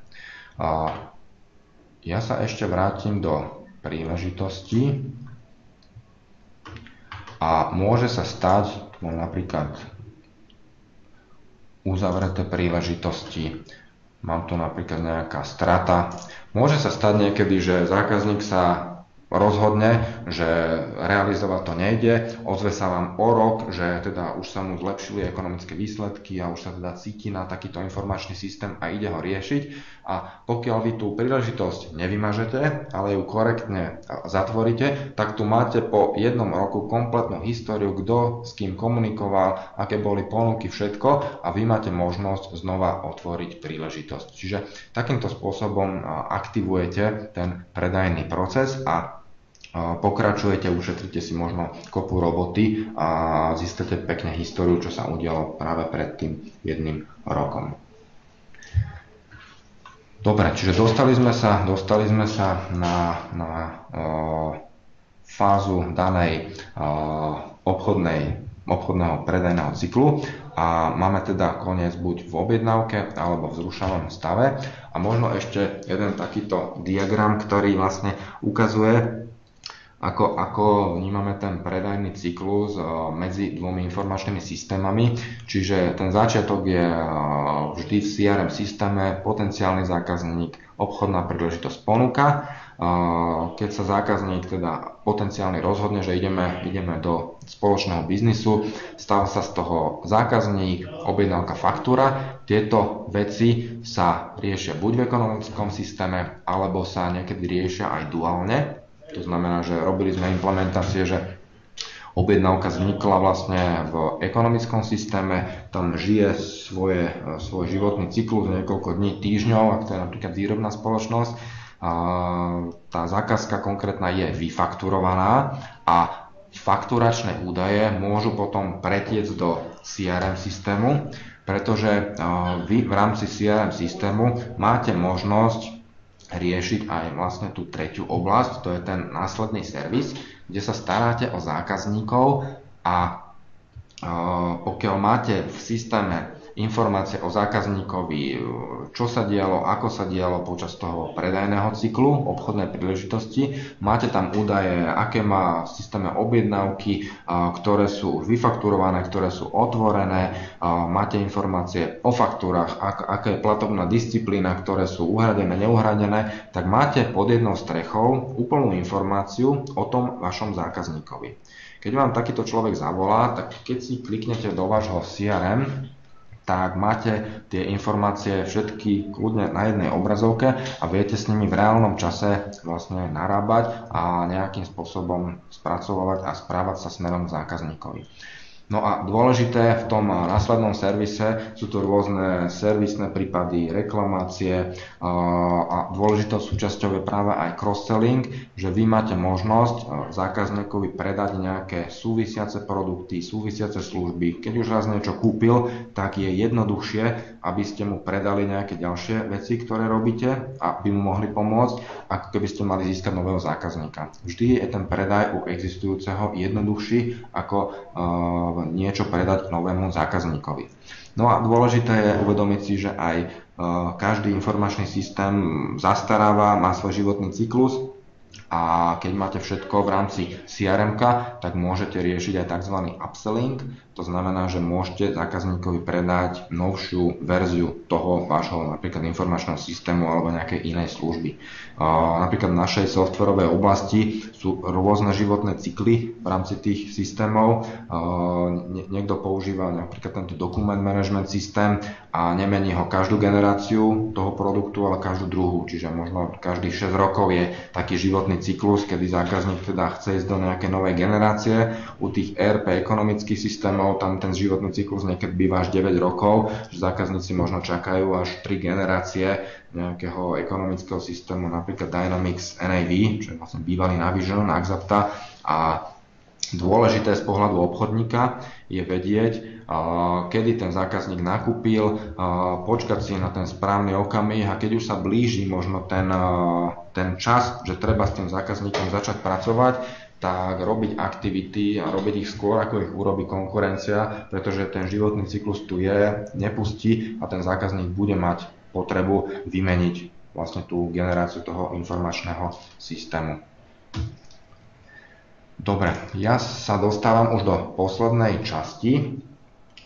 Ja sa ešte vrátim do príležitosti a môže sa stať, napríklad uzavreté príležitosti, mám tu napríklad nejaká strata, môže sa stať niekedy, že zákazník sa rozhodne, že realizovať to nejde, ozve sa vám o rok, že teda už sa mu zlepšili ekonomické výsledky a už sa teda cíti na takýto informačný systém a ide ho riešiť. A pokiaľ vy tú príležitosť nevymažete, ale ju korektne zatvoríte, tak tu máte po jednom roku kompletnú históriu, kto s kým komunikoval, aké boli ponuky, všetko a vy máte možnosť znova otvoriť príležitosť. Čiže takýmto spôsobom aktivujete ten predajný proces a pokračujete, ušetríte si možno kopu roboty a zistíte pekne históriu, čo sa udialo práve pred tým jedným rokom. Dobre, čiže dostali sme sa na fázu danej obchodného predajného cyklu a máme teda koniec buď v objednávke alebo v zrušenom stave. A možno ešte jeden takýto diagram, ktorý vlastne ukazuje, ako vnímame ten predajný cyklus medzi dvomi informačnými systémami. Čiže ten začiatok je vždy v CRM systéme, potenciálny zákazník, obchodná príležitosť, ponuka. Keď sa zákazník teda potenciálny rozhodne, že ideme do spoločného biznisu, stáva sa z toho zákazník, objednávka, faktúra. Tieto veci sa riešia buď v ekonomickom systéme, alebo sa niekedy riešia aj duálne. To znamená, že robili sme implementácie, že objednávka vznikla vlastne v ekonomickom systéme, tam žije svoj životný cyklus niekoľko dní, týždňov, ak to je napríklad výrobná spoločnosť. Tá zákazka konkrétna je vyfakturovaná a fakturačné údaje môžu potom pretiecť do CRM systému, pretože vy v rámci CRM systému máte možnosť riešiť aj vlastne tú tretiu oblasť, to je ten následný servis, kde sa staráte o zákazníkov a pokiaľ máte v systéme informácie o zákazníkovi, čo sa dialo, ako sa dialo počas toho predajného cyklu, obchodnej príležitosti. Máte tam údaje, aké má v systéme objednávky, ktoré sú už vyfakturované, ktoré sú otvorené. Máte informácie o faktúrach, aká je platobná disciplína, ktoré sú uhradené, neuhradené. Tak máte pod jednou strechou úplnú informáciu o tom vašom zákazníkovi. Keď vám takýto človek zavolá, tak keď si kliknete do vášho CRM, tak máte tie informácie všetky kľudne na jednej obrazovke a viete s nimi v reálnom čase vlastne narábať a nejakým spôsobom spracovávať a správať sa smerom k zákazníkovi. No a dôležité v tom následnom servise sú to rôzne servisné prípady, reklamácie a dôležitou súčasťou je práve aj cross-selling, že vy máte možnosť zákazníkovi predať nejaké súvisiace produkty, súvisiace služby. Keď už raz niečo kúpil, tak je jednoduchšie, aby ste mu predali nejaké ďalšie veci, ktoré robíte, aby mu mohli pomôcť, ako keby ste mali získať nového zákazníka. Vždy je ten predaj u existujúceho jednoduchší ako niečo predať novému zákazníkovi. No a dôležité je uvedomiť si, že aj každý informačný systém zastaráva, má svoj životný cyklus a keď máte všetko v rámci CRM-ka, tak môžete riešiť aj tzv. Upselling. To znamená, že môžete zákazníkovi predať novšiu verziu toho vášho napríklad informačného systému alebo nejakej inej služby. Napríklad v našej softwarovej oblasti sú rôzne životné cykly v rámci tých systémov. Niekto používa napríklad tento document management systém a nemení ho každú generáciu toho produktu, ale každú druhú. Čiže možno každých 6 rokov je taký životný životný cyklus, kedy zákazník teda chce ísť do nejakej novej generácie. U tých ERP ekonomických systémov tam ten životný cyklus niekedy býva až 9 rokov, že zákazníci možno čakajú až 3 generácie nejakého ekonomického systému, napríklad Dynamics NAV, čo je vlastne bývalý Navision, Axapta. A dôležité z pohľadu obchodníka je vedieť, kedy ten zákazník nakúpil, počkať si na ten správny okamih, a keď už sa blíži možno ten čas, že treba s tým zákazníkom začať pracovať, tak robiť aktivity a robiť ich skôr, ako ich urobí konkurencia, pretože ten životný cyklus tu je, nepustí a ten zákazník bude mať potrebu vymeniť vlastne tú generáciu toho informačného systému. Dobre, ja sa dostávam už do poslednej časti,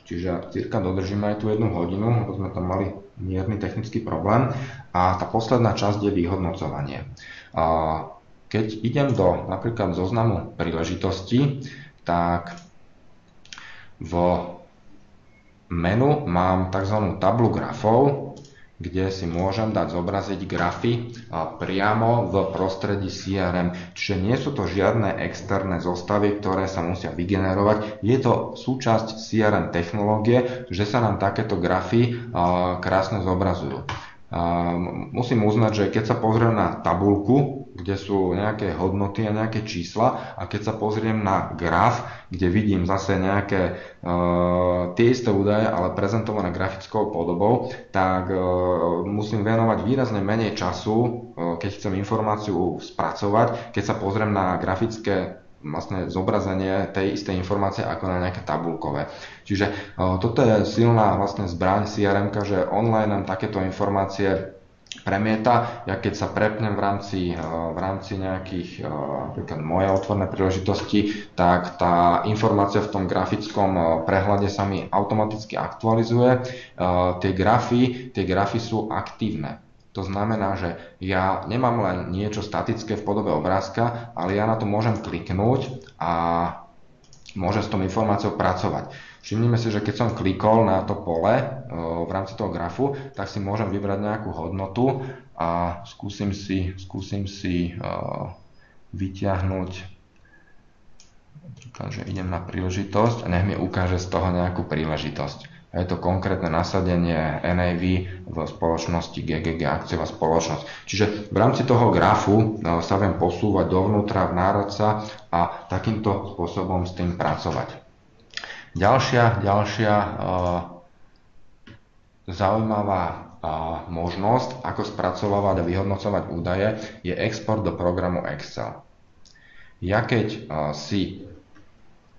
čiže cirka dodržíme aj tú 1 hodinu, lebo sme tam mali mierny technický problém. A tá posledná časť je vyhodnocovanie. Keď idem do napríklad zoznamu príležitostí, tak v menu mám tzv. Tabulu grafov, kde si môžem dať zobraziť grafy priamo v prostredí CRM. Čiže nie sú to žiadne externé zostavy, ktoré sa musia vygenerovať. Je to súčasť CRM technológie, že sa nám takéto grafy krásne zobrazujú. Musím uznať, že keď sa pozriem na tabuľku, kde sú nejaké hodnoty a nejaké čísla, a keď sa pozriem na graf, kde vidím zase nejaké tie isté údaje, ale prezentované grafickou podobou, tak musím venovať výrazne menej času, keď chcem informáciu spracovať, keď sa pozriem na grafické vlastne zobrazenie tej istej informácie ako na nejaké tabulkové. Čiže toto je silná vlastne zbraň CRM, že online nám takéto informácie premieta. Ja keď sa prepnem v rámci nejakých napríklad moje otvorné príležitosti, tak tá informácia v tom grafickom prehľade sa mi automaticky aktualizuje. Tie grafy sú aktívne. To znamená, že ja nemám len niečo statické v podobe obrázka, ale ja na to môžem kliknúť a môžem s tou informáciou pracovať. Všimnime si, že keď som klikol na to pole v rámci toho grafu, tak si môžem vybrať nejakú hodnotu a skúsim si vyťahnuť, že idem na príležitosť a nech mi ukáže z toho nejakú príležitosť. A je to konkrétne nasadenie NAV v spoločnosti GGG akciová spoločnosť. Čiže v rámci toho grafu sa viem posúvať dovnútra, vnárať sa a takýmto spôsobom s tým pracovať. Ďalšia zaujímavá možnosť, ako spracovávať a vyhodnocovať údaje, je export do programu Excel. Ja keď si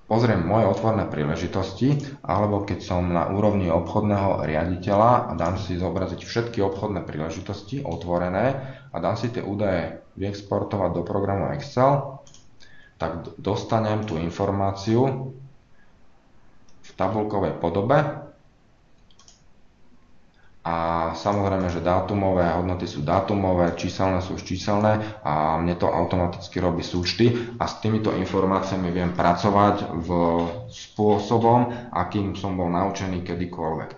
pozriem moje otvorné príležitosti, alebo keď som na úrovni obchodného riaditeľa a dám si zobraziť všetky obchodné príležitosti otvorené a dám si tie údaje vyexportovať do programu Excel, tak dostanem tú informáciu v tabuľkovej podobe. A samozrejme, že dátumové hodnoty sú dátumové, číselné sú číselné a mne to automaticky robí súčty a s týmito informáciami viem pracovať v spôsobom, akým som bol naučený kedykoľvek.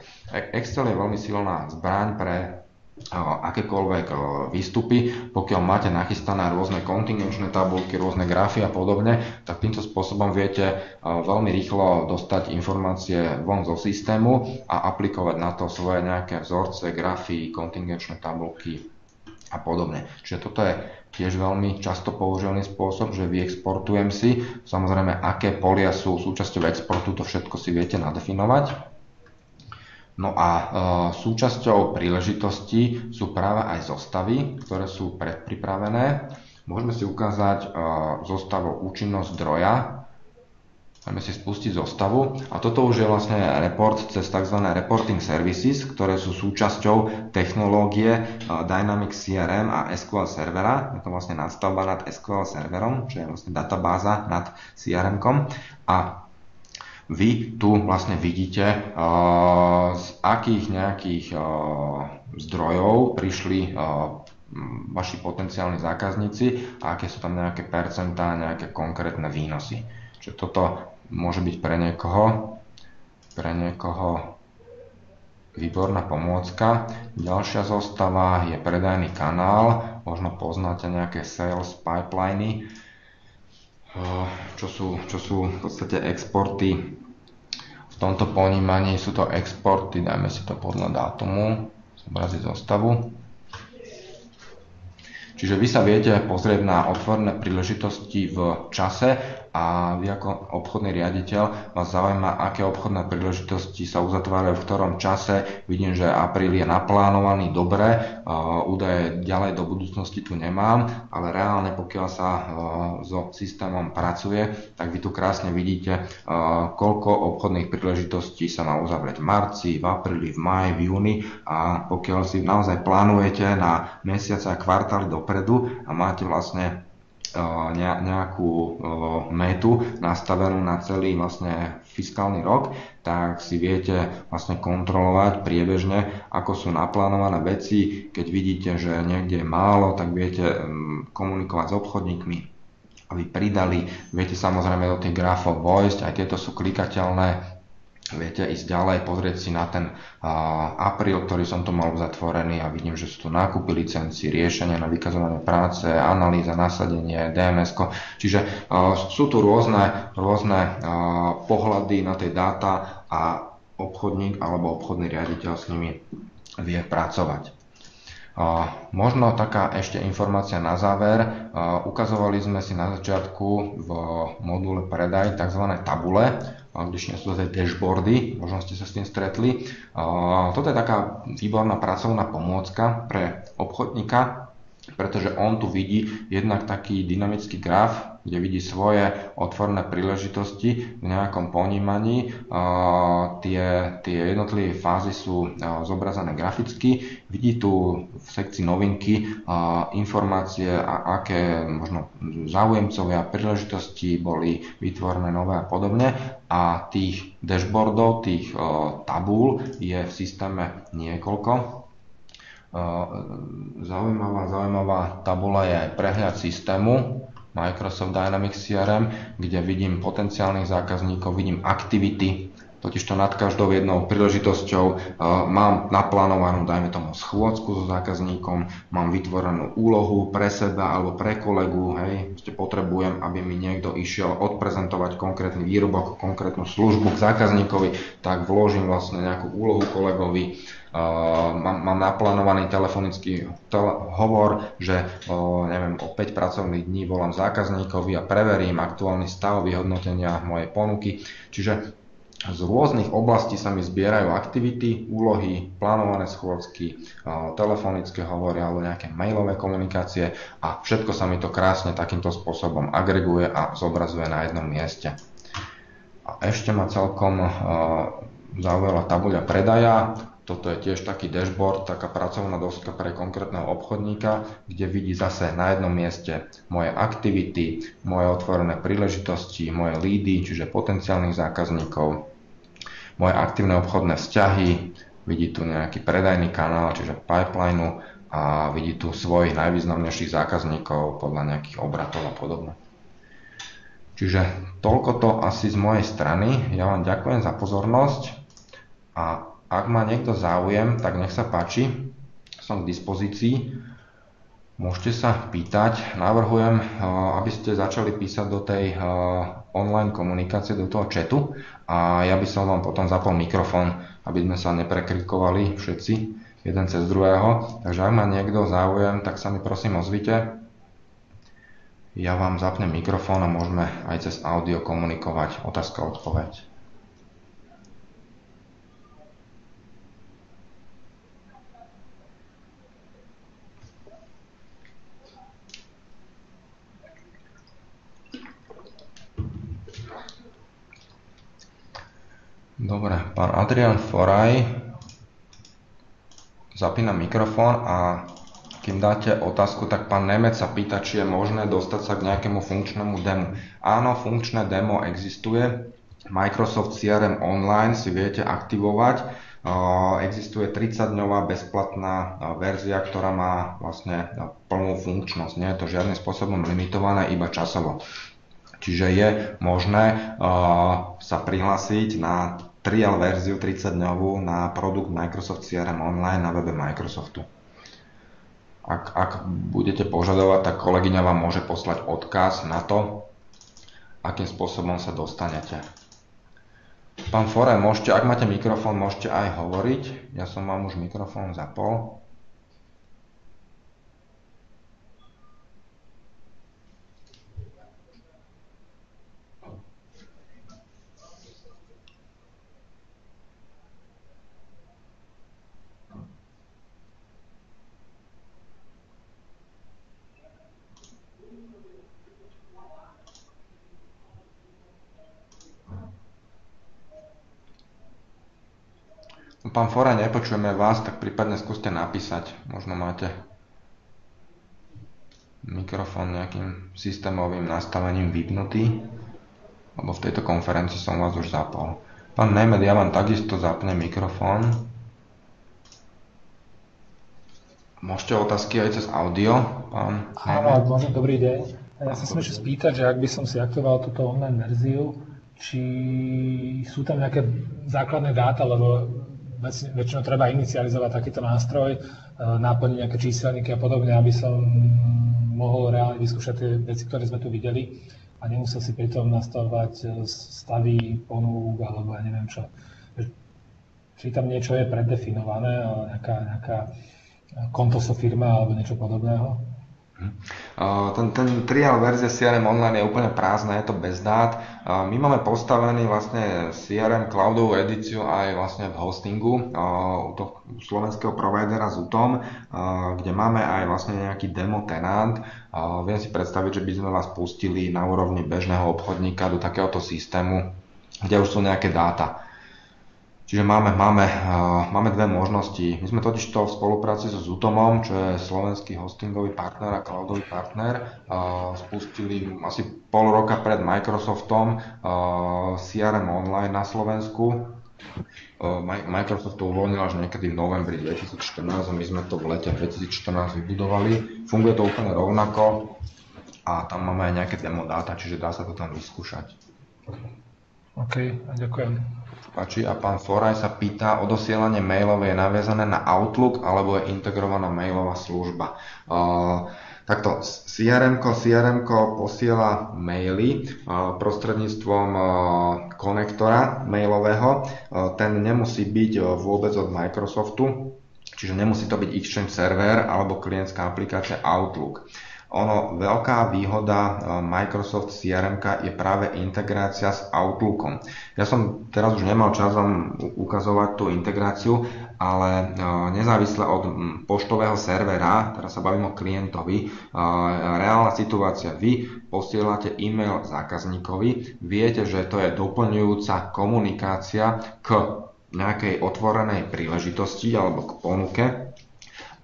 Excel je veľmi silná zbraň pre akékoľvek výstupy. Pokiaľ máte nachystané rôzne kontingenčné tabulky, rôzne grafy a podobne, tak týmto spôsobom viete veľmi rýchlo dostať informácie von zo systému a aplikovať na to svoje nejaké vzorce, grafy, kontingenčné tabulky a podobne. Čiže toto je tiež veľmi často používaný spôsob, že vyexportujem si. Samozrejme, aké polia sú súčasťou exportu, to všetko si viete nadefinovať. No a súčasťou príležitostí sú práve aj zostavy, ktoré sú predpripravené. Môžeme si ukázať zostavu účinnosť zdroja. Môžeme si spustiť zostavu a toto už je vlastne report cez tzv. Reporting Services, ktoré sú súčasťou technológie Dynamics CRM a SQL servera. Je to vlastne nadstavba nad SQL serverom, čo je vlastne databáza nad CRM-kom. A vy tu vlastne vidíte, z akých nejakých zdrojov prišli vaši potenciálni zákazníci a aké sú tam nejaké percentá, nejaké konkrétne výnosy. Čiže toto môže byť pre niekoho výborná pomôcka. Ďalšia zostava je predajný kanál. možno poznáte nejaké sales pipeliny, čo sú v podstate exporty. V tomto ponímaní sú to exporty, dajme si to podľa dátumu, zobraziť zostavu. Čiže vy sa viete pozrieť na otvorené príležitosti v čase a vy ako obchodný riaditeľ vás zaujíma, aké obchodné príležitosti sa uzatvárajú v ktorom čase. Vidím, že apríl je naplánovaný dobre, údaje ďalej do budúcnosti tu nemám, ale reálne pokiaľ sa so systémom pracuje, tak vy tu krásne vidíte, koľko obchodných príležitostí sa má uzavrieť v marci, v apríli, v máji, v júni, a pokiaľ si naozaj plánujete na mesiace a kvartály dopredu a máte vlastne nejakú metu nastavenú na celý vlastne fiskálny rok, tak si viete vlastne kontrolovať priebežne, ako sú naplánované veci. Keď vidíte, že niekde je málo, tak viete komunikovať s obchodníkmi, aby pridali. Viete samozrejme do tých grafov vojsť, aj tieto sú klikateľné. Viete ísť ďalej, pozrieť si na ten apríl, ktorý som tu mal zatvorený, a vidím, že sú tu nákupy licencií, riešenia na vykazovanie práce, analýza, nasadenie, DMS-ko. Čiže sú tu rôzne pohľady na tie dáta a obchodník alebo obchodný riaditeľ s nimi vie pracovať. Možno taká ešte informácia na záver. Ukazovali sme si na začiatku v module predaj tzv. Tabule, angličtine sú to dashboardy, možno ste sa s tým stretli. Toto je taká výborná pracovná pomôcka pre obchodníka, pretože on tu vidí jednak taký dynamický graf, kde vidí svoje otvorené príležitosti v nejakom ponímaní. Tie jednotlivé fázy sú zobrazené graficky. Vidí tu v sekcii novinky informácie, aké možno záujemcovia príležitosti boli vytvorené nové a podobne. A tých dashboardov, tých tabúl je v systéme niekoľko. Zaujímavá tabula je aj prehľad systému Microsoft Dynamics CRM, kde vidím potenciálnych zákazníkov, vidím aktivity, totižto nad každou jednou príležitosťou mám naplánovanú, dajme tomu, schôdzku so zákazníkom, mám vytvorenú úlohu pre seba alebo pre kolegu, potrebujem, aby mi niekto išiel odprezentovať konkrétny výrobok, konkrétnu službu k zákazníkovi, tak vložím vlastne nejakú úlohu kolegovi. Mám naplánovaný telefonický hovor, že o 5 pracovných dní volám zákazníkovi a preverím aktuálny stav vyhodnotenia mojej ponuky. Čiže z rôznych oblastí sa mi zbierajú aktivity, úlohy, plánované schôdzky, telefonické hovory alebo nejaké mailové komunikácie, a všetko sa mi to krásne takýmto spôsobom agreguje a zobrazuje na jednom mieste. A ešte ma celkom zaujala tabuľa predaja. Toto je tiež taký dashboard, taká pracovná doska pre konkrétneho obchodníka, kde vidí zase na jednom mieste moje aktivity, moje otvorené príležitosti, moje leady, čiže potenciálnych zákazníkov, moje aktívne obchodné vzťahy, vidí tu nejaký predajný kanál, čiže pipeline, a vidí tu svojich najvýznamnejších zákazníkov podľa nejakých obratov a podobne. Čiže toľko to asi z mojej strany. Ja vám ďakujem za pozornosť, a ak má niekto záujem, tak nech sa páči, som k dispozícii. Môžete sa pýtať. Navrhujem, aby ste začali písať do tej online komunikácie, do toho chatu, a ja by som vám potom zapol mikrofón, aby sme sa neprekrikovali všetci jeden cez druhého. Takže ak má niekto záujem, tak sa mi prosím ozvite. Ja vám zapnem mikrofón a môžeme aj cez audio komunikovať, otázka, odpoveď. Dobre, pán Adrian Foraj zapína mikrofón, a kým dáte otázku, tak pán Nemec sa pýta, či je možné dostať sa k nejakému funkčnému demo. Áno, funkčné demo existuje. Microsoft CRM Online si viete aktivovať. Existuje 30-dňová bezplatná verzia, ktorá má vlastne plnú funkčnosť. Nie je to žiadnym spôsobom limitované, iba časovo. Čiže je možné sa prihlásiť na trial verziu 30-dňovú na produkt Microsoft CRM Online na webe Microsoftu. Ak budete požadovať, tak kolegyňa vám môže poslať odkaz na to, akým spôsobom sa dostanete. Pán Foraj, môžete, ak máte mikrofón, môžete aj hovoriť. Ja som vám už mikrofón zapol. Pán Foraj, nepočujeme vás, tak prípadne skúste napísať. Možno máte mikrofón nejakým systémovým nastavením vypnutý, lebo v tejto konferencii som vás už zapol. Pán Nemed, ja vám takisto zapnem mikrofón. Môžete otázky aj cez audio, pán Áno, ak môžem, dobrý deň. Ja sa chcem ešte spýtať, že ak by som si aktivoval túto online verziu, či sú tam nejaké základné dáta, lebo väčšinou treba inicializovať takýto nástroj, naplniť nejaké číselníky a podobne, aby som mohol reálne vyskúšať tie veci, ktoré sme tu videli a nemusel si pritom nastavovať stavy, ponúk alebo ja neviem čo. Či tam niečo je preddefinované, nejaká kontoso firma alebo niečo podobného? Ten trial verzia CRM Online je úplne prázdna, je to bez dát. My máme postavený vlastne CRM cloudovú edíciu aj vlastne v hostingu u toho slovenského providera Zutom, kde máme aj vlastne nejaký demo tenant. Viem si predstaviť, že by sme vás pustili na úrovni bežného obchodníka do takéhoto systému, kde už sú nejaké dáta. Čiže máme dve možnosti. My sme totižto v spolupráci so Zutomom, čo je slovenský hostingový partner a cloudový partner, spustili asi pol roka pred Microsoftom CRM Online na Slovensku. Microsoft to uvoľnil až niekedy v novembri 2014 a my sme to v lete 2014 vybudovali. Funguje to úplne rovnako a tam máme aj nejaké demo dáta, čiže dá sa to tam vyskúšať. OK, ďakujem. A pán Foraj sa pýta, odosielanie mailov je naviazané na Outlook alebo je integrovaná mailová služba. Takto, CRM-ko posiela maily prostredníctvom konektora mailového. Ten nemusí byť vôbec od Microsoftu, čiže nemusí to byť Exchange server alebo klientská aplikácia Outlook. Veľká výhoda Microsoft CRM je práve integrácia s Outlookom. Ja som teraz už nemal čas vám ukazovať tú integráciu, ale nezávisle od poštového servera, teraz sa bavím o klientovi, reálna situácia, vy posielate e-mail zákazníkovi, viete, že to je doplňujúca komunikácia k nejakej otvorenej príležitosti alebo k ponuke.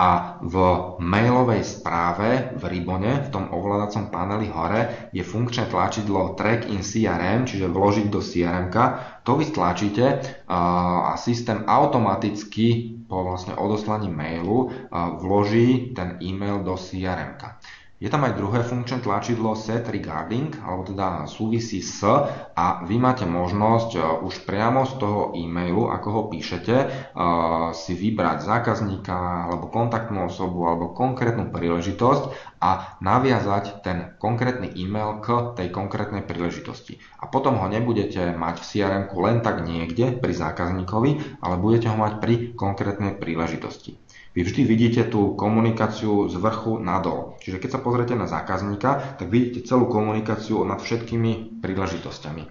A v mailovej správe v ribbone, v tom ovládacom paneli hore, je funkčné tlačidlo Track in CRM, čiže vložiť do CRM-ka. To vy stlačíte a systém automaticky po vlastne odoslaní mailu vloží ten e-mail do CRM-ka. Je tam aj druhé funkčné tlačidlo Set Regarding, alebo teda súvisí s, a vy máte možnosť už priamo z toho e-mailu, ako ho píšete, si vybrať zákazníka, alebo kontaktnú osobu, alebo konkrétnu príležitosť a naviazať ten konkrétny e-mail k tej konkrétnej príležitosti. A potom ho nebudete mať v CRM-ku len tak niekde pri zákazníkovi, ale budete ho mať pri konkrétnej príležitosti. Vy vždy vidíte tú komunikáciu z vrchu nadol. Čiže keď sa pozriete na zákazníka, tak vidíte celú komunikáciu nad všetkými príležitosťami.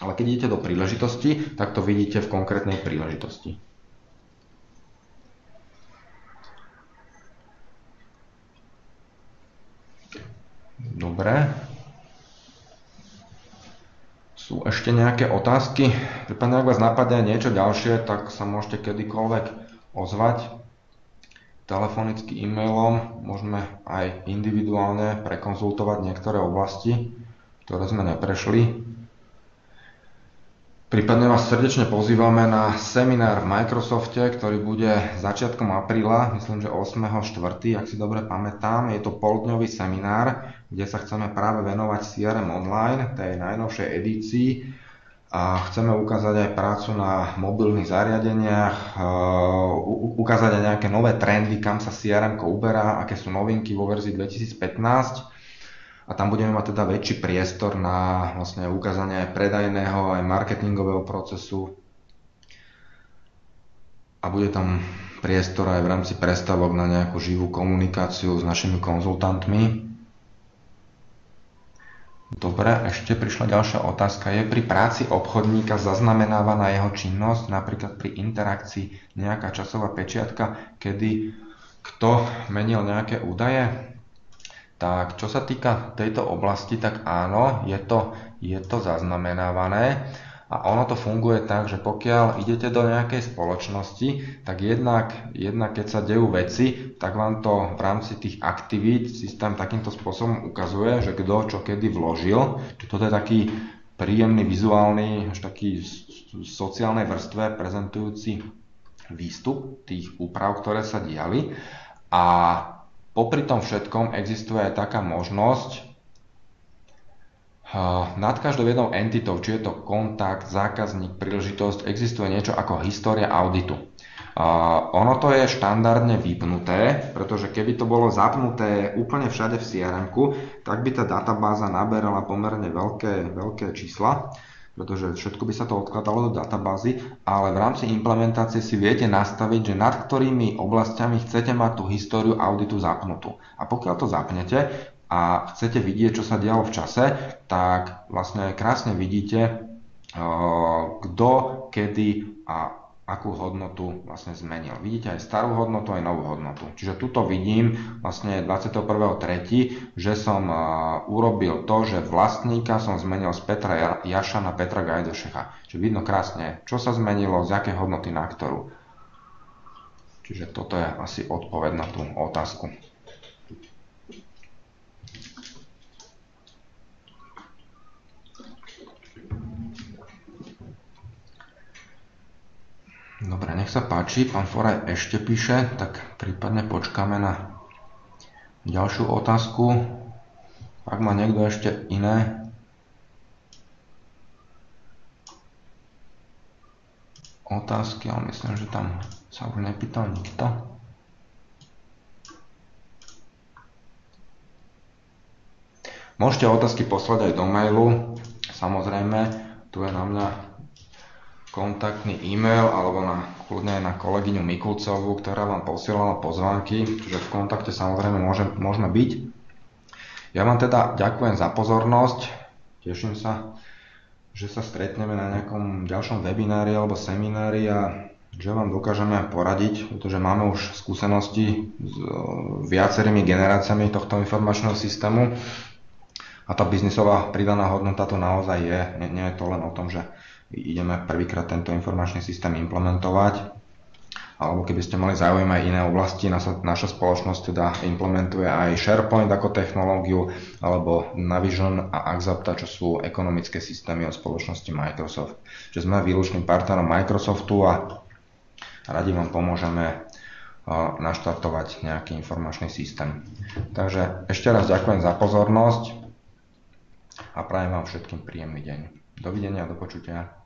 Ale keď idete do príležitosti, tak to vidíte v konkrétnej príležitosti. Dobre. Sú ešte nejaké otázky? Prípadne, ak vás napadne niečo ďalšie, tak sa môžete kedykoľvek ozvať. Telefonicky, e-mailom, môžeme aj individuálne prekonzultovať niektoré oblasti, ktoré sme neprešli. Prípadne vás srdečne pozývame na seminár v Microsofte, ktorý bude začiatkom apríla, myslím, že 8.4., ak si dobre pamätám. Je to poldňový seminár, kde sa chceme práve venovať CRM Online, tej najnovšej edícii. A chceme ukázať aj prácu na mobilných zariadeniach, ukázať aj nejaké nové trendy, kam sa CRM uberá, aké sú novinky vo verzii 2015. A tam budeme mať teda väčší priestor na vlastne ukázanie aj predajného, aj marketingového procesu. A bude tam priestor aj v rámci prestavok na nejakú živú komunikáciu s našimi konzultantmi. Dobre, ešte prišla ďalšia otázka. Je pri práci obchodníka zaznamenávaná jeho činnosť, napríklad pri interakcii nejaká časová pečiatka, kedy kto menil nejaké údaje? Tak čo sa týka tejto oblasti, tak áno, je to zaznamenávané. A ono to funguje tak, že pokiaľ idete do nejakej spoločnosti, tak jednak keď sa dejú veci, tak vám to v rámci tých aktivít systém takýmto spôsobom ukazuje, že kto čo kedy vložil. Čiže toto je taký príjemný vizuálny, až taký sociálnej vrstve prezentujúci výstup tých úprav, ktoré sa diali. A popri tom všetkom existuje aj taká možnosť, nad každou jednou entitou, či je to kontakt, zákazník, príležitosť, existuje niečo ako história auditu. Ono to je štandardne vypnuté, pretože keby to bolo zapnuté úplne všade v CRM-ku, tak by tá databáza naberala pomerne veľké čísla, pretože všetko by sa to odkladalo do databázy, ale v rámci implementácie si viete nastaviť, že nad ktorými oblastiami chcete mať tú históriu auditu zapnutú. A pokiaľ to zapnete a chcete vidieť, čo sa dialo v čase, tak vlastne krásne vidíte, kto, kedy a akú hodnotu vlastne zmenil. Vidíte aj starú hodnotu, aj novú hodnotu. Čiže tuto vidím vlastne 21.3., že som urobil to, že vlastníka som zmenil z Petra Jaša na Petra Gajdošecha. Čiže vidno krásne, čo sa zmenilo, z akej hodnoty na ktorú. Čiže toto je asi odpoveď na tú otázku. Dobre, nech sa páči, pán Foraj ešte píše, tak prípadne počkáme na ďalšiu otázku. Ak má niekto ešte iné otázky, ale myslím, že tam sa už nepýtal nikto. Môžete otázky poslať aj do mailu, samozrejme, tu je na mňa kontaktný e-mail alebo kľudne aj na kolegyňu Mikulcovú, ktorá vám posielala pozvánky, čiže v kontakte samozrejme môžeme byť. Ja vám teda ďakujem za pozornosť, teším sa, že sa stretneme na nejakom ďalšom webinári alebo seminári a že vám dokážeme poradiť, pretože máme už skúsenosti s viacerými generáciami tohto informačného systému a tá biznisová pridaná hodnota to naozaj je, nie je to len o tom, že ideme prvýkrát tento informačný systém implementovať, alebo keby ste mali záujem aj iné oblasti, naša spoločnosť teda implementuje aj SharePoint ako technológiu, alebo Navision a Axapta, čo sú ekonomické systémy od spoločnosti Microsoft. Čiže sme výlučným partnerom Microsoftu a radi vám pomôžeme naštartovať nejaký informačný systém. Takže ešte raz ďakujem za pozornosť a prajem vám všetkým príjemný deň. Dovidenia, do počutia.